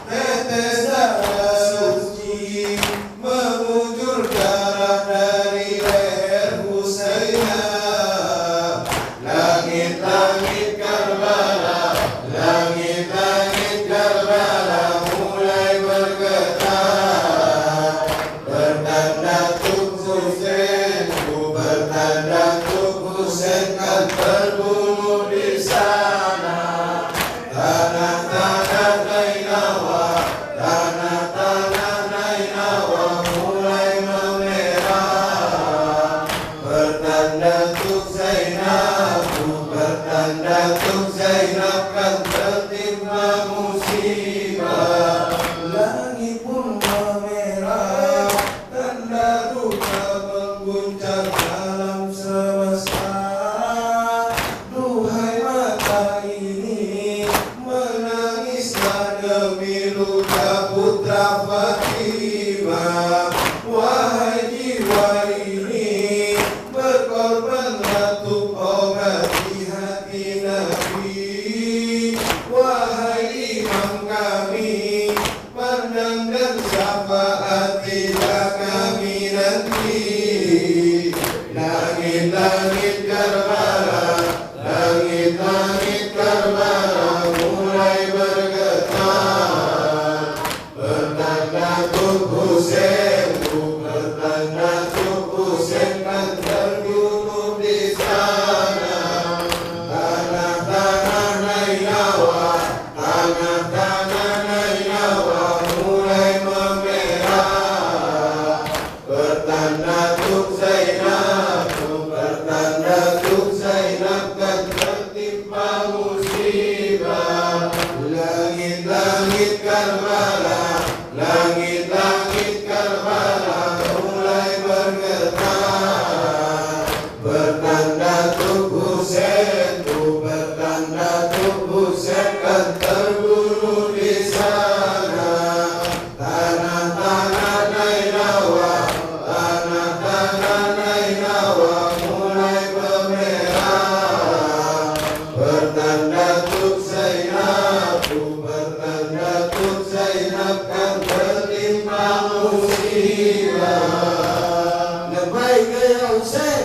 Tetes darah suci mengucur darah dari leher Husainah. Langit-langit Karbala, langit-langit Karbala mulai bergetar. Bertanda tuk Husain, bertanda tuk Husain kan terbunuh di sana. Tanah-tanah Nainawa, tanah-tanah Nainawa mulai memerah. Bertanda tuk Zainab, bertanda tuk Zainab kan tertimpa musibah. Langit pun memerah, tanda duka mengguncang alam semesta. Duhai mata ini, menangislah demi luka putra Fatimah. Wahai jiwa ini, berkorbanlah untuk obati hati Nabi. Wahai imam kami, pandang dan syafaatilah kami nanti. Langit-langit Karbala, langit-langit Karbala mulai bergetar. Bertanda tuk Husain, bertanda tuk Husain kan terbunuh di sana. Tanah-tanah Nainawa, tanah-tanah Nainawa mulai memerah. Bertanda tuk Zainab, bertanda tuk Zainab kan tertimpa musibah. Langit-langit Karbala, langit-langit Karbala mulai bergetar. Bertanda tuk Husain, bertanda tuk Husain kan terbunuh di sana. Tanah-tanah Nainawa, tanah-tanah Nainawa mulai memerah. Bertanda tuk Zainab, bertanda tuk Zainab kan tertimpa musibah. Labbaik ya Husain.